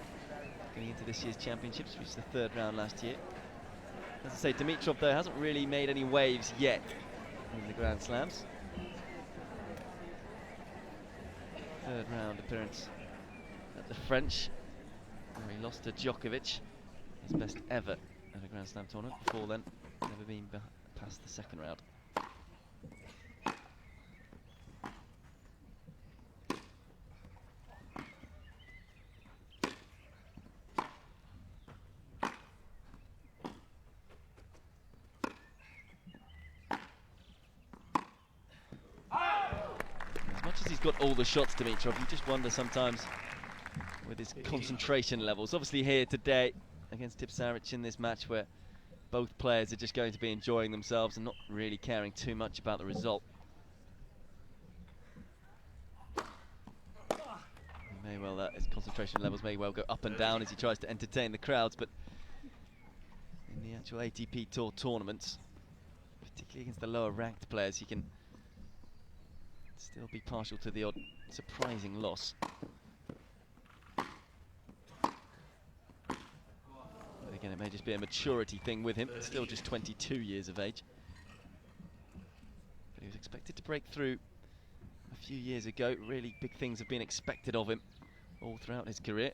going into this year's championships, reached the 3rd round last year. As I say, Dimitrov though hasn't really made any waves yet in the Grand Slams. 3rd round appearance at the French, where he lost to Djokovic, his best ever at a Grand Slam tournament. Before then, never been past the 2nd round. As much as he's got all the shots, Dimitrov, you just wonder sometimes with his concentration levels. Obviously here today against Tipsarevic in this match where both players are just going to be enjoying themselves and not really caring too much about the result. His concentration levels may well go up and down as he tries to entertain the crowds, but in the actual ATP Tour tournaments, particularly against the lower ranked players, he can still be partial to the odd surprising loss. But again, it may just be a maturity thing with him, still just 22 years of age. But he was expected to break through a few years ago. Really big things have been expected of him all throughout his career.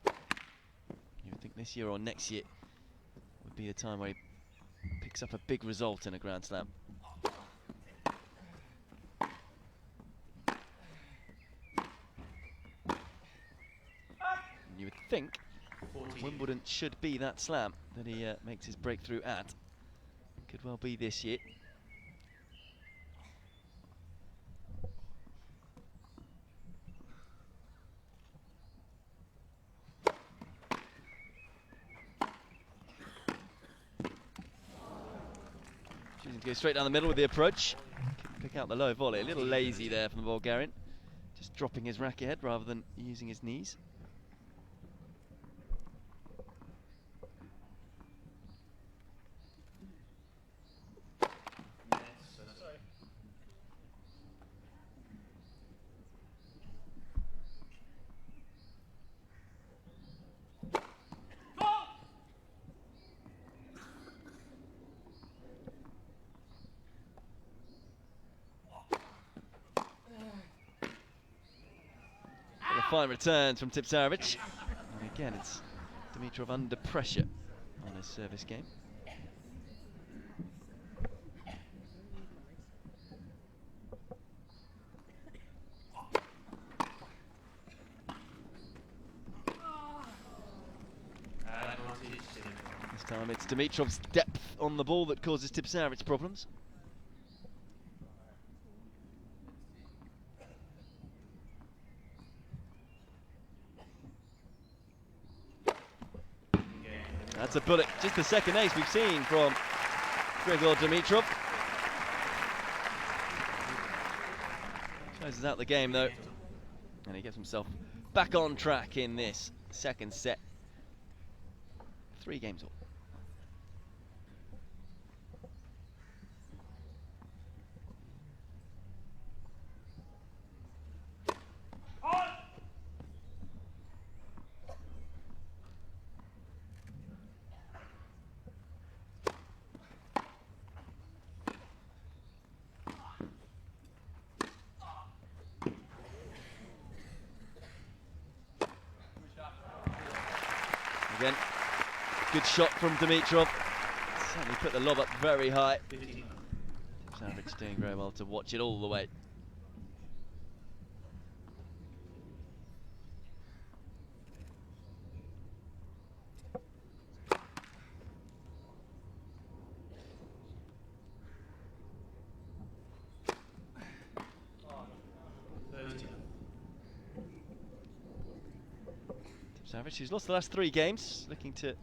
You would think this year or next year would be the time where he picks up a big result in a Grand Slam. You would think Wimbledon should be that slam that he makes his breakthrough at. Could well be this year. Choosing to go straight down the middle with the approach. Pick out the low volley. A little lazy there from the Bulgarian. Just dropping his racket head rather than using his knees. Fine returns from Tipsarevic. And again, it's Dimitrov under pressure on his service game. This time it's Dimitrov's depth on the ball that causes Tipsarevic problems. That's a bullet, just the 2nd ace we've seen from Grigor Dimitrov. Closes out the game though, and he gets himself back on track in this 2nd set. 3 games all. Again, good shot from Dimitrov. Certainly put the lob up very high. Tipsarevic doing very well to watch it all the way. Tipsarevic, who's lost the last 3 games, looking to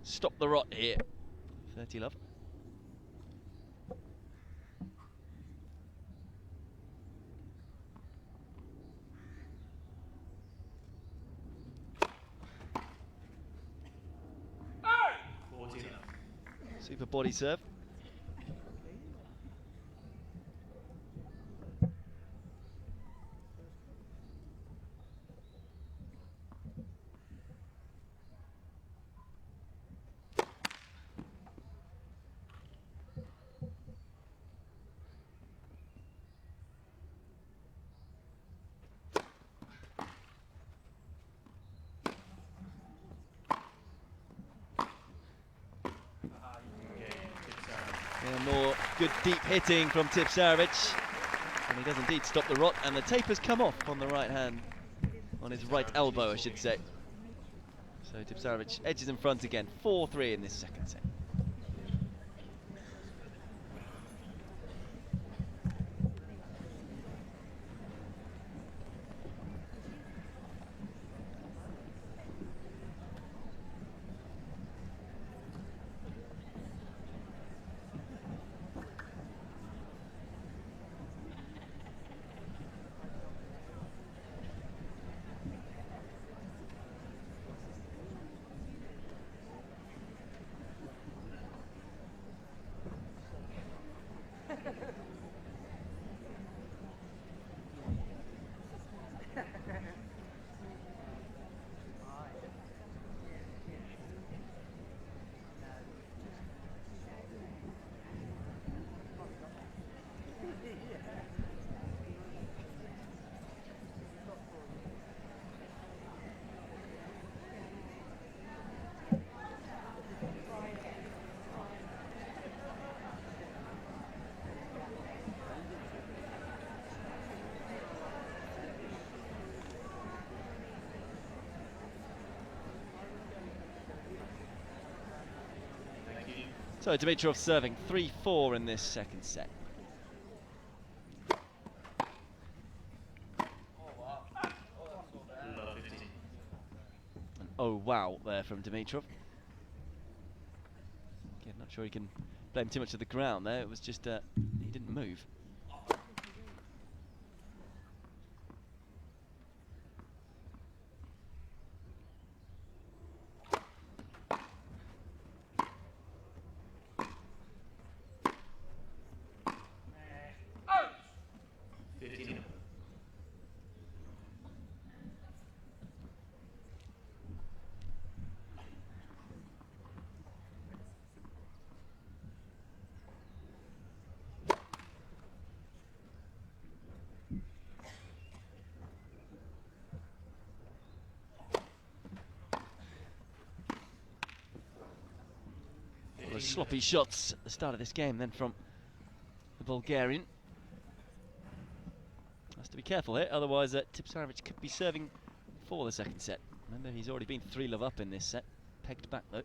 stop the rot here. 30 love. Super body serve. And more good deep hitting from Tipsarevic. And he does indeed stop the rot, and the tape has come off on the right hand, on his right elbow, I should say. So Tipsarevic edges in front again, 4-3 in this second set. So Dimitrov serving 3-4 in this second set. And oh wow there from Dimitrov. Again, not sure he can blame too much of the ground there. It was just he didn't move. Sloppy shots at the start of this game then from the Bulgarian. Has to be careful here, otherwise Tipsarevic could be serving for the second set. Remember, he's already been 3-love up in this set. Pegged back though.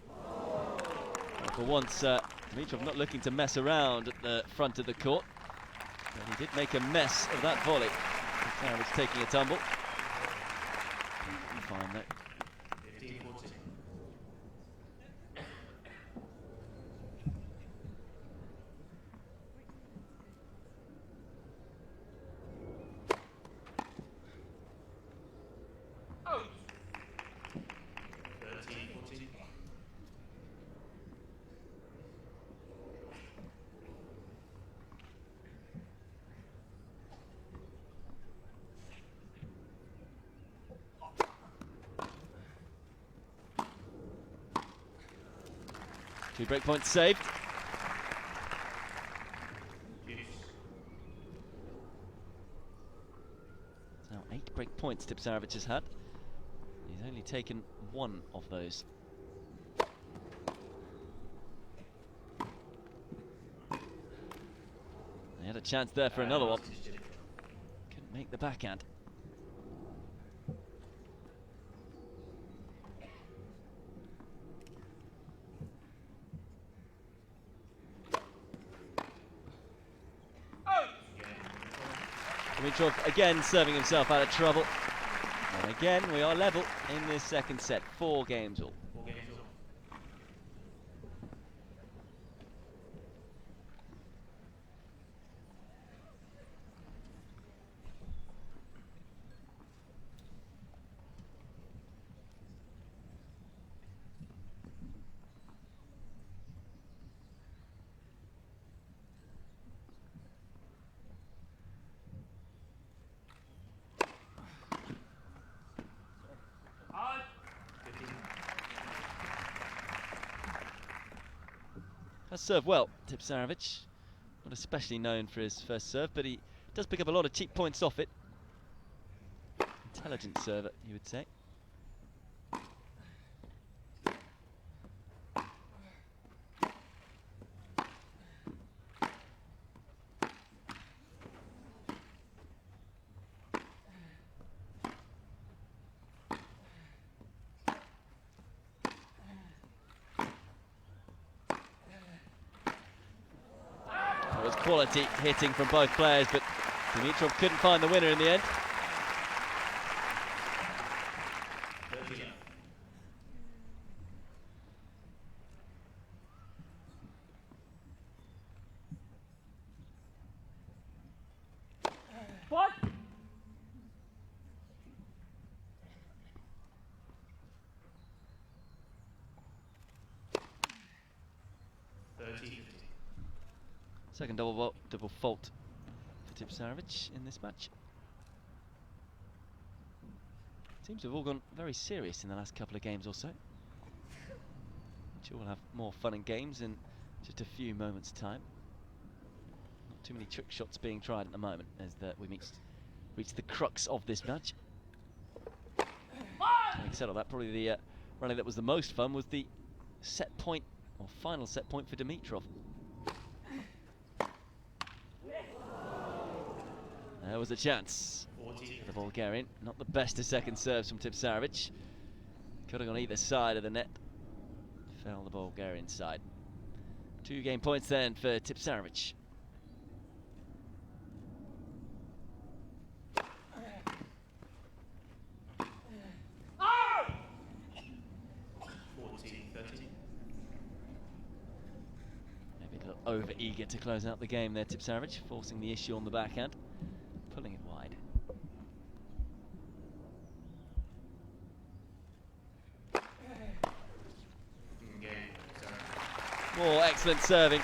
Well, for once, Dimitrov not looking to mess around at the front of the court. But he did make a mess of that volley. Tipsarevic taking a tumble. Fine though. 15-14. Out. 13-14. Two break points saved. Now 8 break points Tipsarevic has had. He's only taken 1 of those. He had a chance there for another one. Couldn't make the backhand. Dimitrov again serving himself out of trouble. And again we are level in this second set. 4 games all. 4 games all. has served well, Tipsarevic. Not especially known for his first serve, but he does pick up a lot of cheap points off it. Intelligent server, you would say. That was quality hitting from both players, but Dimitrov couldn't find the winner in the end. 30 love. What? 30-50. Second double fault for Tipsarevic in this match. Seems to have all gone very serious in the last couple of games or so. I'm sure we'll have more fun and games in just a few moments' time. Not too many trick shots being tried at the moment as we reach the crux of this match. Having said all that, probably the rally that was the most fun was the set point, or final set point for Dimitrov. There was a chance 40. for the Bulgarian. Not the best of second serves from Tipsarevic. Could have gone either side of the net. Fell the Bulgarian side. 2 game points then for Tipsarevic. Oh! 40-30. Maybe a little over eager to close out the game there, Tipsarevic, forcing the issue on the backhand, pulling it wide. Game. Sorry. More excellent serving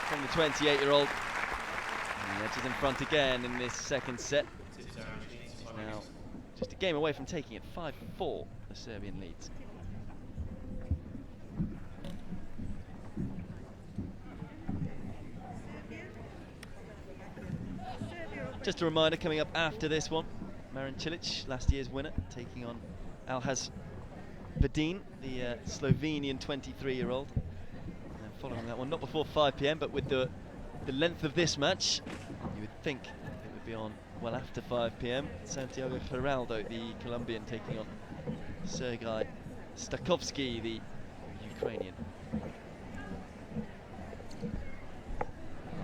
from the 28-year-old. And the edge is in front again in this second set. Tipsarevic needs 5 Now minutes. just a game away from taking it 5-4, the Serbian leads. Just a reminder, coming up after this one, Marin Cilic, last year's winner, taking on Alhaz Badin, the Slovenian 23-year-old. And following that one, not before 5 p.m, but with the length of this match, you would think it would be on well after 5 p.m. Santiago Geraldo, the Colombian, taking on Sergei Stakovsky, the Ukrainian.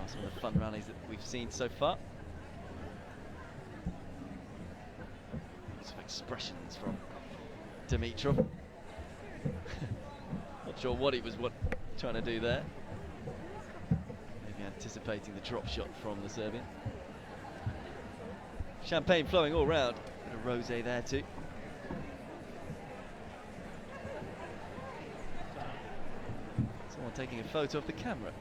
Some of the fun rallies that we've seen so far. Some expressions from Dimitrov. Not sure what he was trying to do there. Maybe anticipating the drop shot from the Serbian. Champagne flowing all round. Bit of rosé there too. Someone taking a photo of the camera.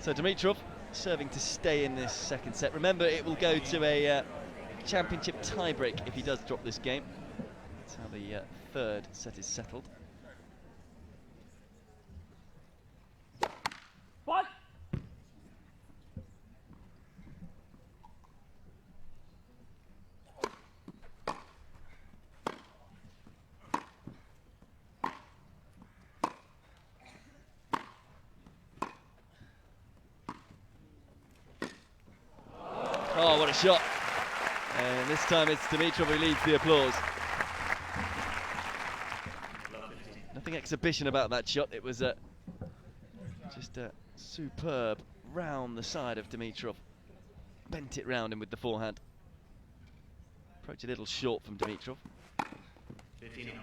So Dimitrov serving to stay in this second set. Remember, it will go to a championship tiebreak if he does drop this game. That's how the third set is settled. What? Oh, what a shot. And this time it's Dimitrov who leads the applause. Love 15. Nothing exhibition about that shot. It was just a superb round the side of Dimitrov. Bent it round him with the forehand. Approach a little short from Dimitrov. 15 up.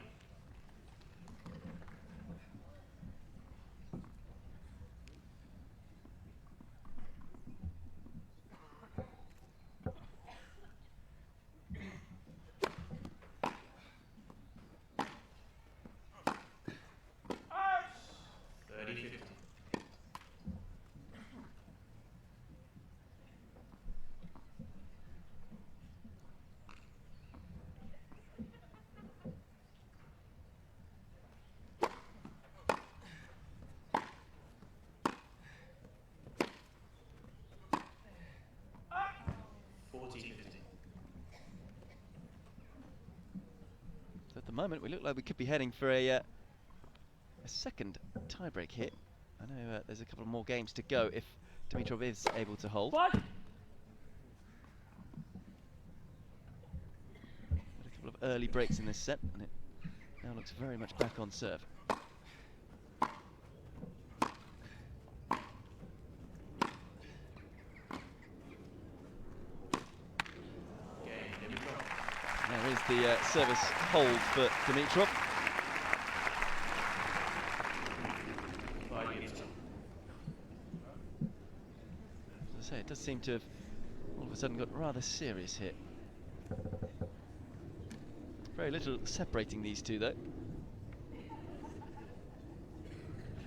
moment, we look like we could be heading for a second tiebreak hit. I know there's a couple of more games to go if Dimitrov is able to hold. What? Had a couple of early breaks in this set, and it now looks very much back on serve. There is the service hold for Dimitrov. As I say, it does seem to have all of a sudden got rather serious here. Very little separating these two, though.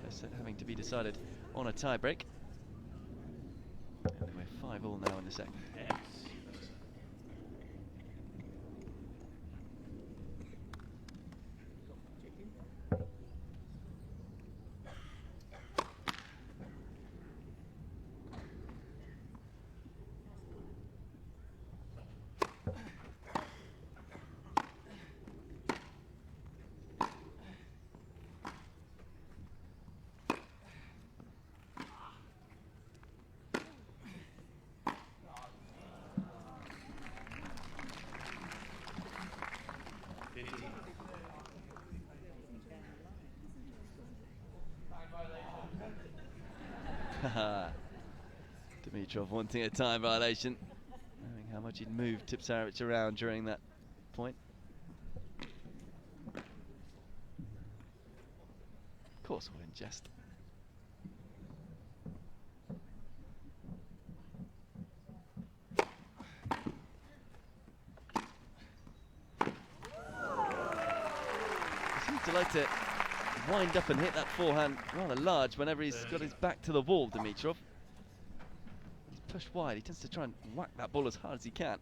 First set having to be decided on a tiebreak. And we're 5-5 now in the second. Dimitrov wanting a time violation, knowing how much he'd moved Tipsarevic around during that point. Of course, all in jest. He seems to like to wind up and hit that forehand rather large whenever he's got his back to the wall, Dimitrov. He's pushed wide, he tends to try and whack that ball as hard as he can.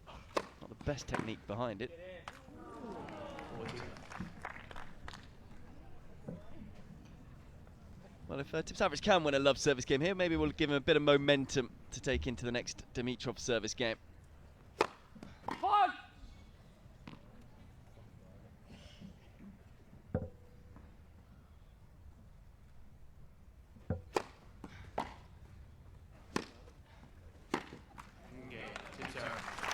Not the best technique behind it. Well, if Tipsarevic can win a love service game here, maybe we'll give him a bit of momentum to take into the next Dimitrov service game.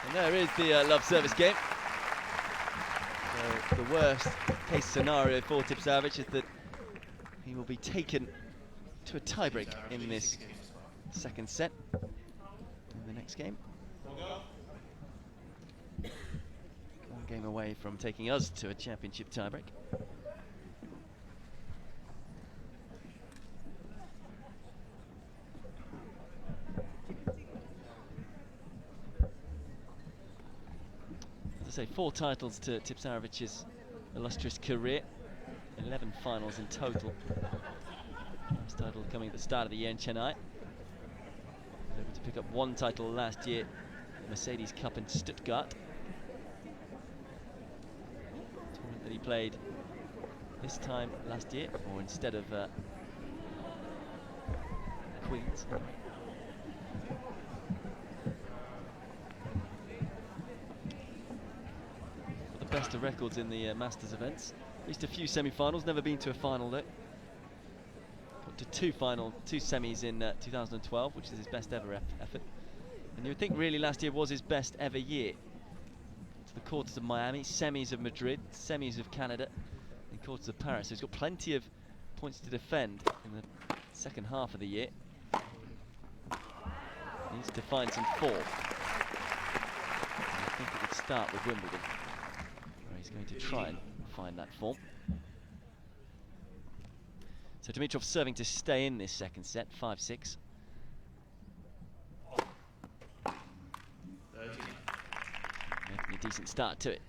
And there is the love service game. So the worst case scenario for Tipsarevic is that he will be taken to a tiebreak in this second set in the next game. One game away from taking us to a championship tiebreak. As I say, 4 titles to Tipsarevic's illustrious career, 11 finals in total. Last title coming at the start of the year in Chennai. He was able to pick up 1 title last year, Mercedes Cup in Stuttgart. Tournament that he played this time last year, or instead of Queens. Best of records in the Masters events. At least a few semi-finals, never been to a final though. Got to 2 semis in 2012, which is his best ever effort. And you would think really last year was his best ever year. To the quarters of Miami, semis of Madrid, semis of Canada, and quarters of Paris. So he's got plenty of points to defend in the second half of the year. Needs to find some form. I think it would start with Wimbledon. He's going to try and find that form. So Dimitrov serving to stay in this second set, 5-6. Making a decent start to it.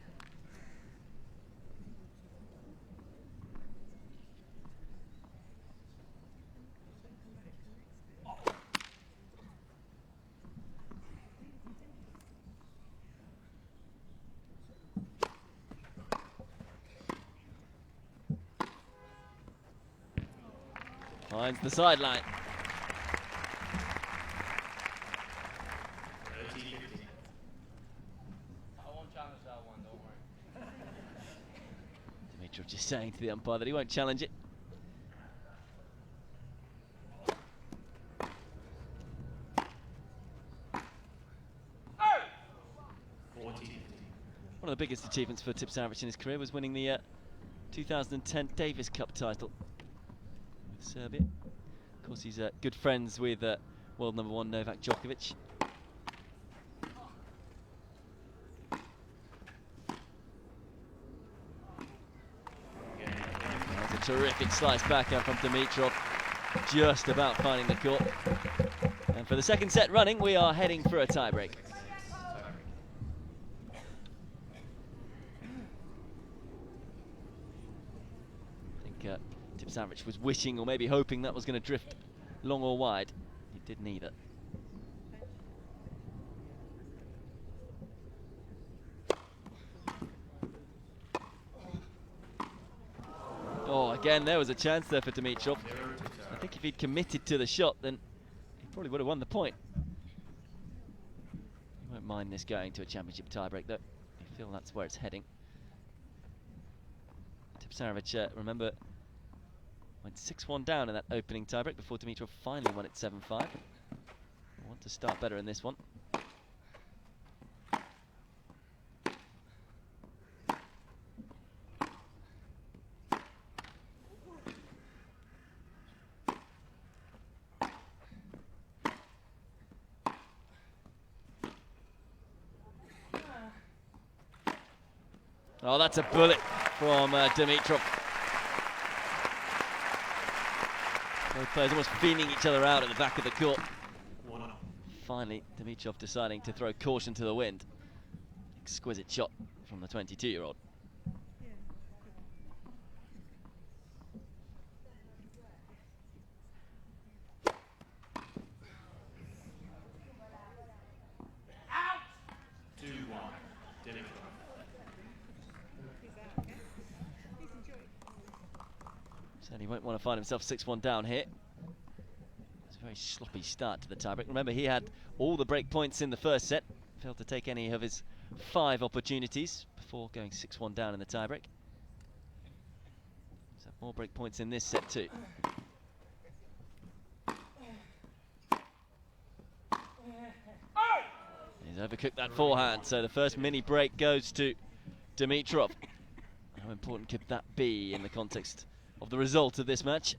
Finds the sideline. I won't challenge that one, don't worry. Dimitrov just saying to the umpire that he won't challenge it. One of the biggest achievements for Tipsarevic in his career was winning the 2010 Davis Cup title with Serbia. Of course, he's good friends with world number 1 Novak Djokovic. That's a terrific slice backhand from Dimitrov, just about finding the court. And for the second set running, we are heading for a tiebreak. Tipsarevic was wishing or maybe hoping that was going to drift long or wide. It did neither. Oh, again, there was a chance there for Dimitrov. I think if he'd committed to the shot, then he probably would have won the point. He won't mind this going to a championship tiebreak, though. I feel that's where it's heading. Tipsarevic, remember, went 6-1 down in that opening tiebreak before Dimitrov finally won it 7-5. I want to start better in this one. Oh, that's a bullet from Dimitrov. Both players almost feeling each other out at the back of the court. Finally, Dimitrov deciding to throw caution to the wind. Exquisite shot from the 22-year-old. Said he won't want to find himself 6-1 down here. It's a very sloppy start to the tiebreak. Remember, he had all the break points in the first set. Failed to take any of his 5 opportunities before going 6-1 down in the tiebreak. So more break points in this set too. He's overcooked that forehand, so the first mini break goes to Dimitrov. How important could that be in the context of the result of this match?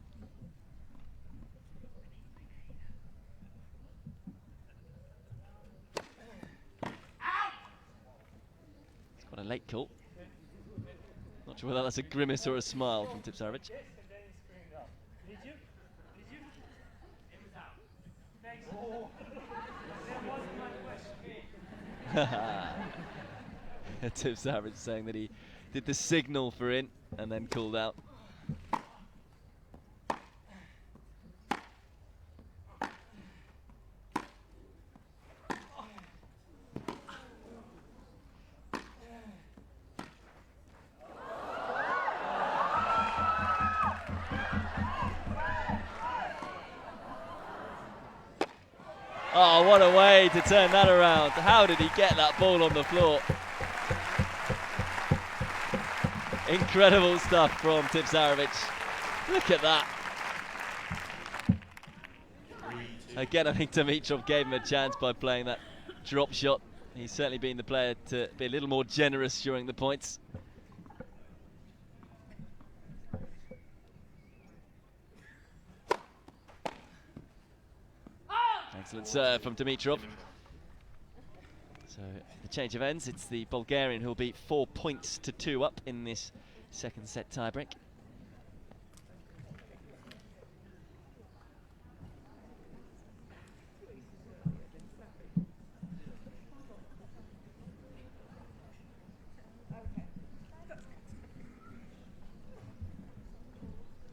It's quite a late call. Not sure whether that's a grimace or a smile from Tipsarevic. Tipsarevic saying that he did the signal for in and then called out. Oh, what a way to turn that around. How did he get that ball on the floor? Incredible stuff from Tipsarevic. Look at that. Again, I think Dimitrov gave him a chance by playing that drop shot. He's certainly been the player to be a little more generous during the points. Excellent serve from Dimitrov. So the change of ends, it's the Bulgarian who'll be 4 points to 2 up in this second set tiebreak.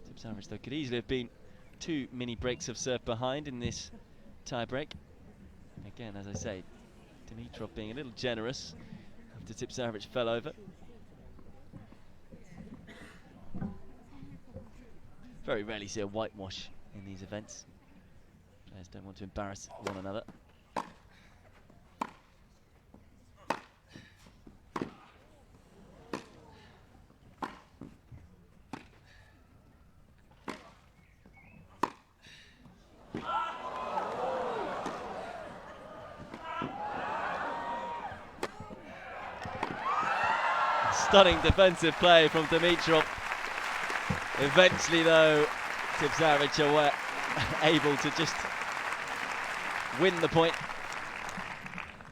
Tipsarevic, though, could easily have been 2 mini breaks of serve behind in this tie-break. Again, as I say, Dimitrov being a little generous after Tipsarevic fell over. Very rarely see a whitewash in these events. Players don't want to embarrass one another. stunning defensive play from Dimitrov. Eventually, though, Tipsarevic are able to just win the point.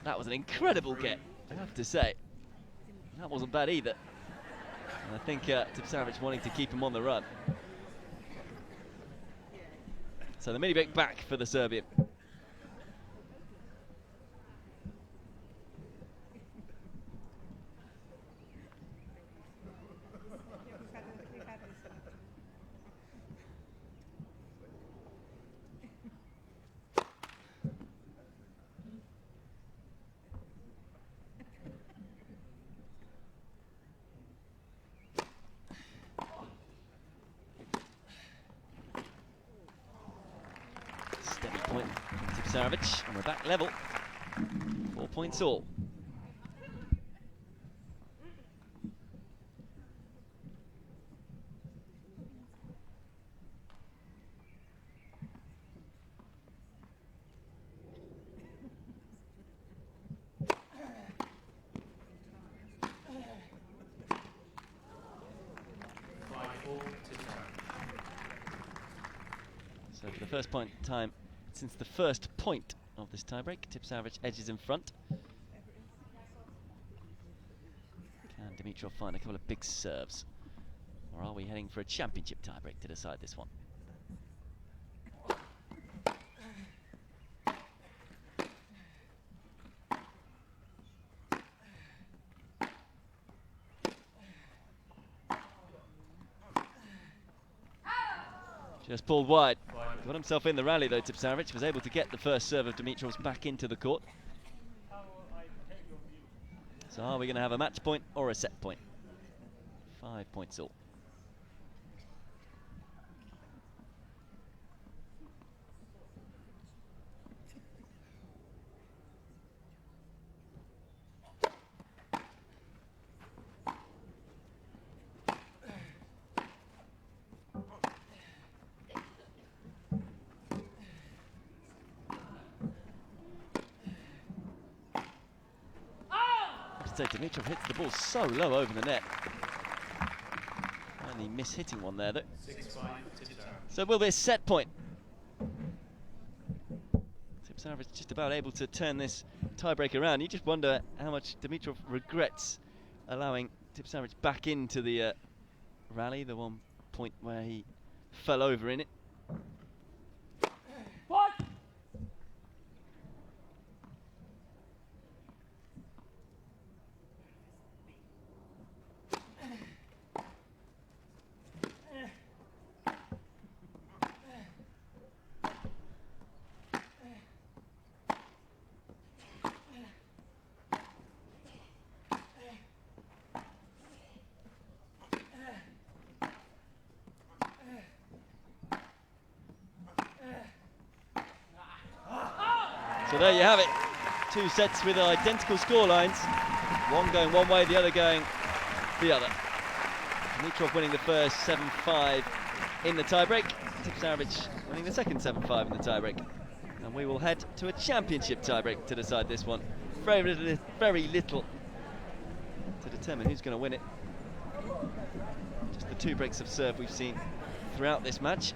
That was an incredible get, I have to say. That wasn't bad either. And I think Tipsarevic wanting to keep him on the run. So the mini break back for the Serbian. Steady point from Tipsarevic, and we're back level. 4 points all. So for the first point time since the first point of this tiebreak, Tipsarevic edges in front. Can Dimitrov find a couple of big serves? Or are we heading for a championship tiebreak to decide this one? Just pulled wide. Got himself in the rally though, Tipsarevic was able to get the first serve of Dimitrov's back into the court. So are we going to have a match point or a set point? 5 points all. So Dimitrov hits the ball so low over the net. Only miss-hitting one there though. 6-5 So it will be a set point. Tipsarevic just about able to turn this tiebreak around. You just wonder how much Dimitrov regrets allowing Tipsarevic back into the rally, the one point where he fell over in it. So there you have it, 2 sets with identical scorelines, one going one way, the other going the other. Dimitrov winning the first 7-5 in the tiebreak, Tipsarevic winning the second 7-5 in the tiebreak. And we will head to a championship tiebreak to decide this one. Very little to determine who's going to win it. Just the 2 breaks of serve we've seen throughout this match.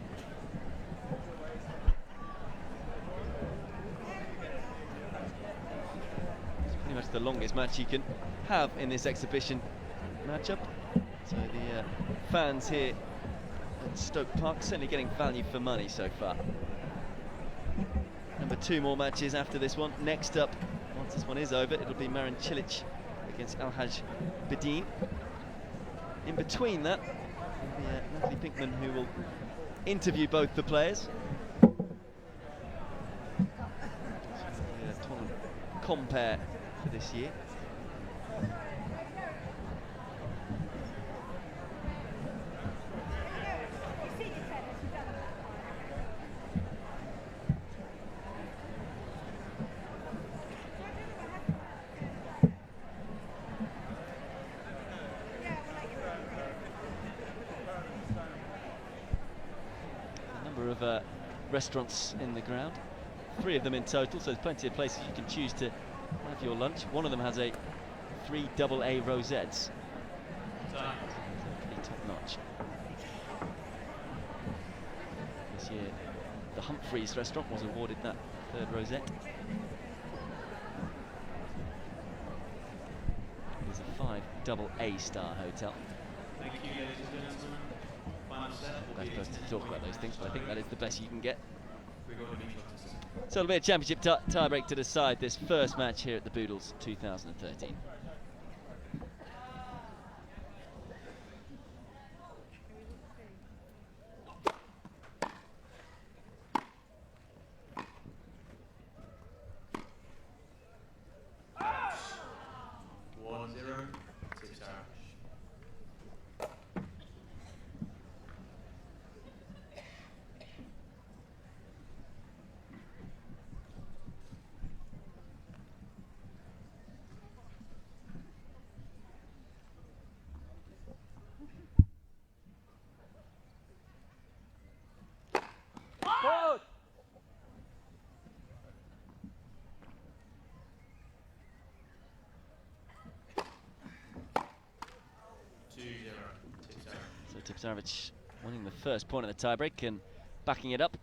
Pretty much the longest match you can have in this exhibition matchup. So the fans here at Stoke Park certainly getting value for money so far. And 2 more matches after this one. Next up, once this one is over, it'll be Marin Cilic against Alhaj Bedin. In between that, it'll be Natalie Pinkman who will interview both the players. So the tournament compare for this year. Restaurants in the ground, 3 of them in total, so there's plenty of places you can choose to have your lunch. One of them has 3 AA rosettes, Time. Pretty top notch. This year, the Humphreys restaurant was awarded that third rosette. It is a 5 double A-star hotel. Thank you, ladies and gentlemen. Final set will I'm be supposed to talk about those things, but I think that is the best you can get. Grigor Dimitrov. So it'll be a championship tie-break to decide this first match here at the Boodles 2013. So Tipsarevic winning the first point of the tiebreak and backing it up.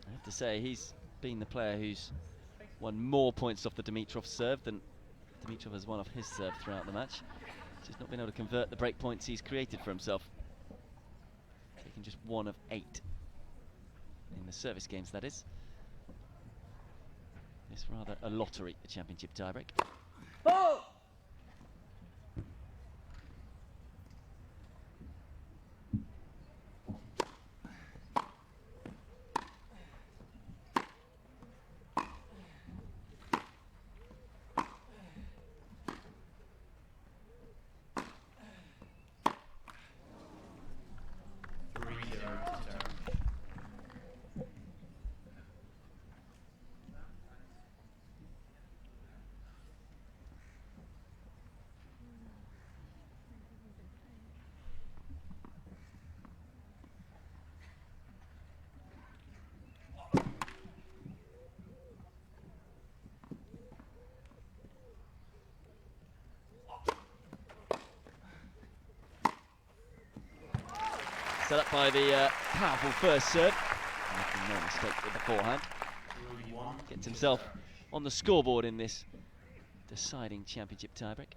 I have to say, he's been the player who's won more points off the Dimitrov serve than Dimitrov has won off his serve throughout the match. Just not been able to convert the break points he's created for himself. Taking just 1 of 8 in the service games, that is. It's rather a lottery, the championship tiebreak. Oh! Set up by the powerful first serve. Making no mistake with the forehand. Gets himself on the scoreboard in this deciding championship tiebreak.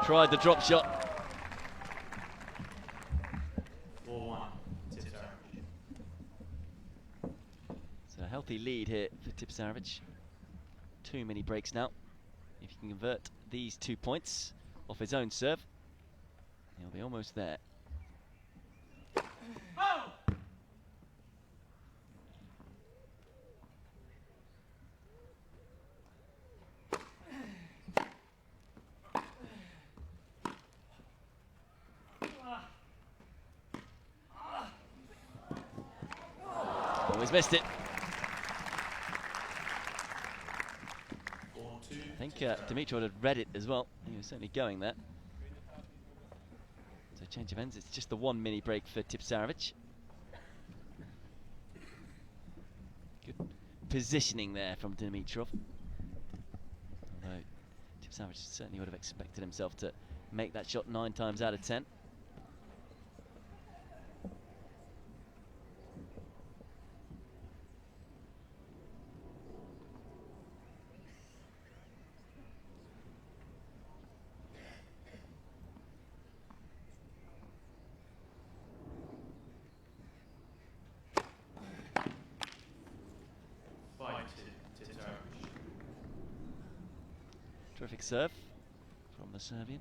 Tried the drop shot. 4-1. It's a healthy lead here for Tipsarevic. 2 mini breaks now. If he can convert these 2 points off his own serve, he'll be almost there. Always missed it. I think Dimitrov had read it as well. He was certainly going there. So change of ends. It's just the 1 mini break for Tipsarevic. Good positioning there from Dimitrov. Although Tipsarevic certainly would have expected himself to make that shot 9 times out of 10. Terrific serve from the Serbian.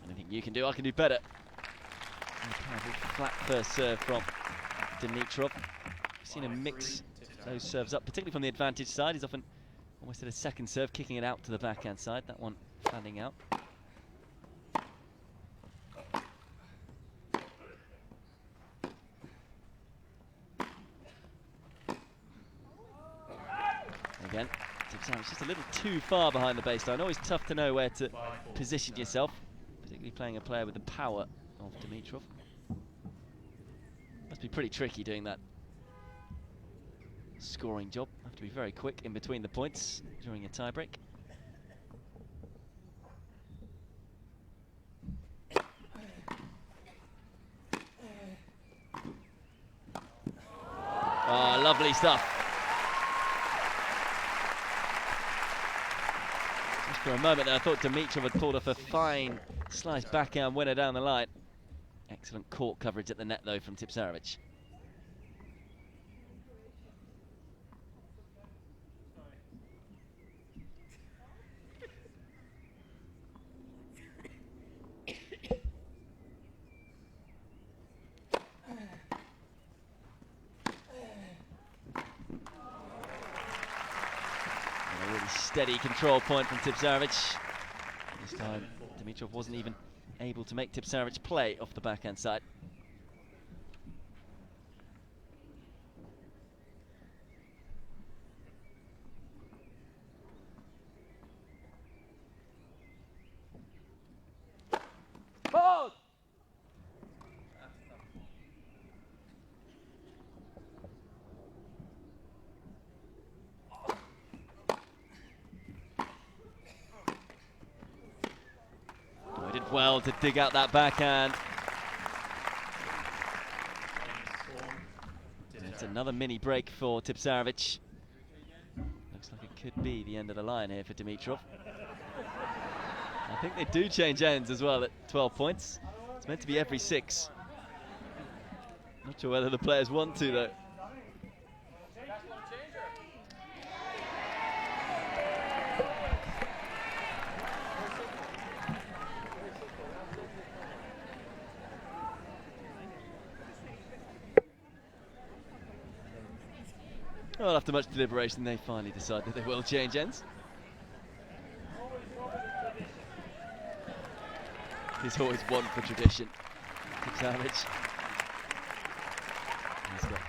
Anything you can do, I can do better. Flat first serve from Dimitrov. We've seen him mix those serves up, particularly from the advantage side. He's often almost at a second serve, kicking it out to the backhand side. That one fanning out. Again, Tipsarevic just a little too far behind the baseline. Always tough to know where to position yourself, particularly playing a player with the power of Dimitrov. Must be pretty tricky doing that scoring job. Have to be very quick in between the points during a tiebreak. Oh, lovely stuff. Just for a moment there, I thought Dimitrov had pulled off a fine slice backhand winner down the line. Excellent court coverage at the net, though, from Tipsarevic. A really steady control point from Tipsarevic. This time, Dimitrov wasn't even able to make Tipsarevic play off the backhand side. Both! Oh, he did well to dig out that backhand. It's another mini break for Tipsarevic. Looks like it could be the end of the line here for Dimitrov. I think they do change ends as well at 12 points. It's meant to be every 6. Not sure whether the players want to, though. Well, after much deliberation, they finally decide that they will change ends. He's always one for tradition. Tipsarevic. He's got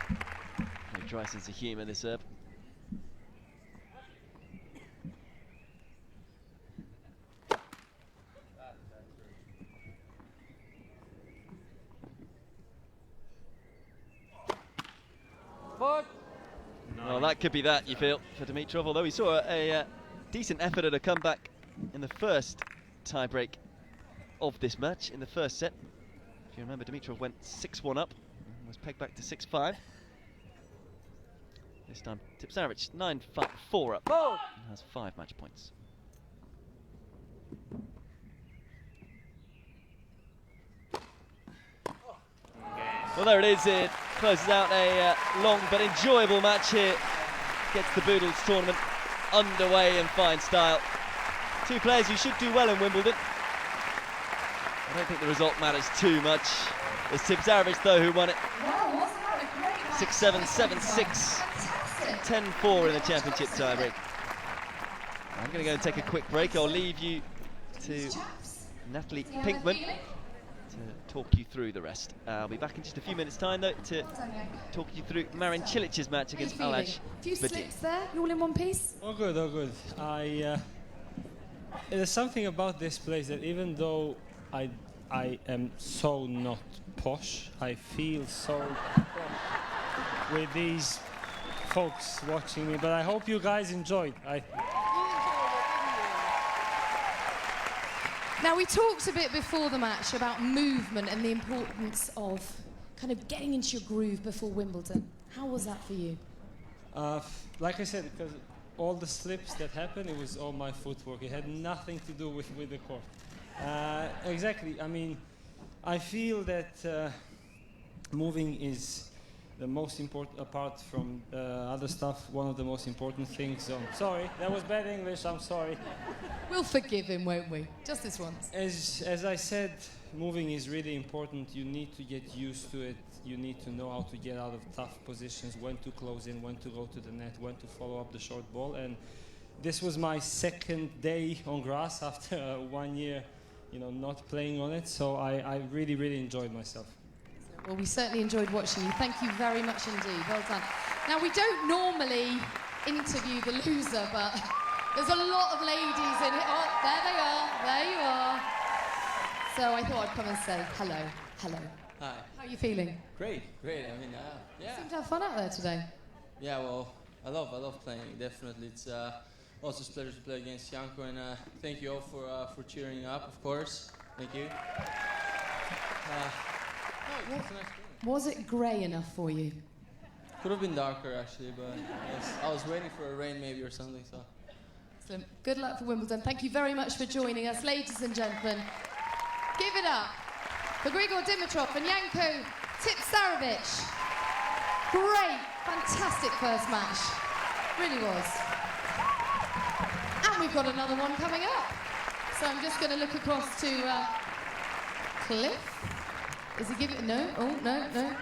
a dry sense of humour, this Serb. Well, that could be that, you feel, for Dimitrov, although he saw a decent effort at a comeback in the first tiebreak of this match, in the first set. If you remember, Dimitrov went 6-1 up and was pegged back to 6-5. This time, Tipsarevic 9-4 up and has 5 match points. Well, there it is. It closes out a long but enjoyable match here. Gets the Boodles tournament underway in fine style. Two players who should do well in Wimbledon. I don't think the result matters too much. It's Tipsarevic, though, who won it. 6-7, 7-6, 10-4 in the championship tiebreak. I'm going to go and take a quick break. I'll leave you to Natalie Pinkman to talk you through the rest. I'll be back in just a few minutes' time, though, to talk you through Marin Cilic's match against Alaj Few Vadim. slips there, you all in one piece? Oh good, oh good. There's something about this place that even though I am so not posh, I feel so posh with these folks watching me, but I hope you guys enjoyed. Now, we talked a bit before the match about movement and the importance of kind of getting into your groove before Wimbledon. How was that for you? Like I said, because all the slips that happened, it was all my footwork. It had nothing to do with the court. Exactly. I mean, I feel that moving is the most important, apart from other stuff, one of the most important things. So, sorry, that was bad English, I'm sorry. We'll forgive him, won't we? Just this once. As I said, moving is really important. You need to get used to it. You need to know how to get out of tough positions, when to close in, when to go to the net, when to follow up the short ball. And this was my second day on grass after 1 year, not playing on it. So I really, really enjoyed myself. Well, we certainly enjoyed watching you. Thank you very much indeed. Well done. Now, we don't normally interview the loser, but there's a lot of ladies in it. Oh, there they are. There you are. So I thought I'd come and say hello. Hello. Hi. How are you feeling? Great. I mean, yeah. Seem to have fun out there today. Yeah, well, I love playing, definitely. It's also a pleasure to play against Janko, and thank you all for cheering up, of course. Thank you. No, it's a nice game. Was it grey enough for you? Could have been darker, actually, but yes, I was waiting for a rain maybe or something, so. Excellent. Good luck for Wimbledon. Thank you very much for joining us, ladies and gentlemen. Give it up for Grigor Dimitrov and Janko Tipsarevic. Great, fantastic first match. Really was. And we've got another one coming up. So I'm just going to look across to Cliff. Is he giving? No? Oh, no.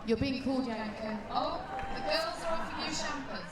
You're being called, Janko. Oh, the girls are offering you champers.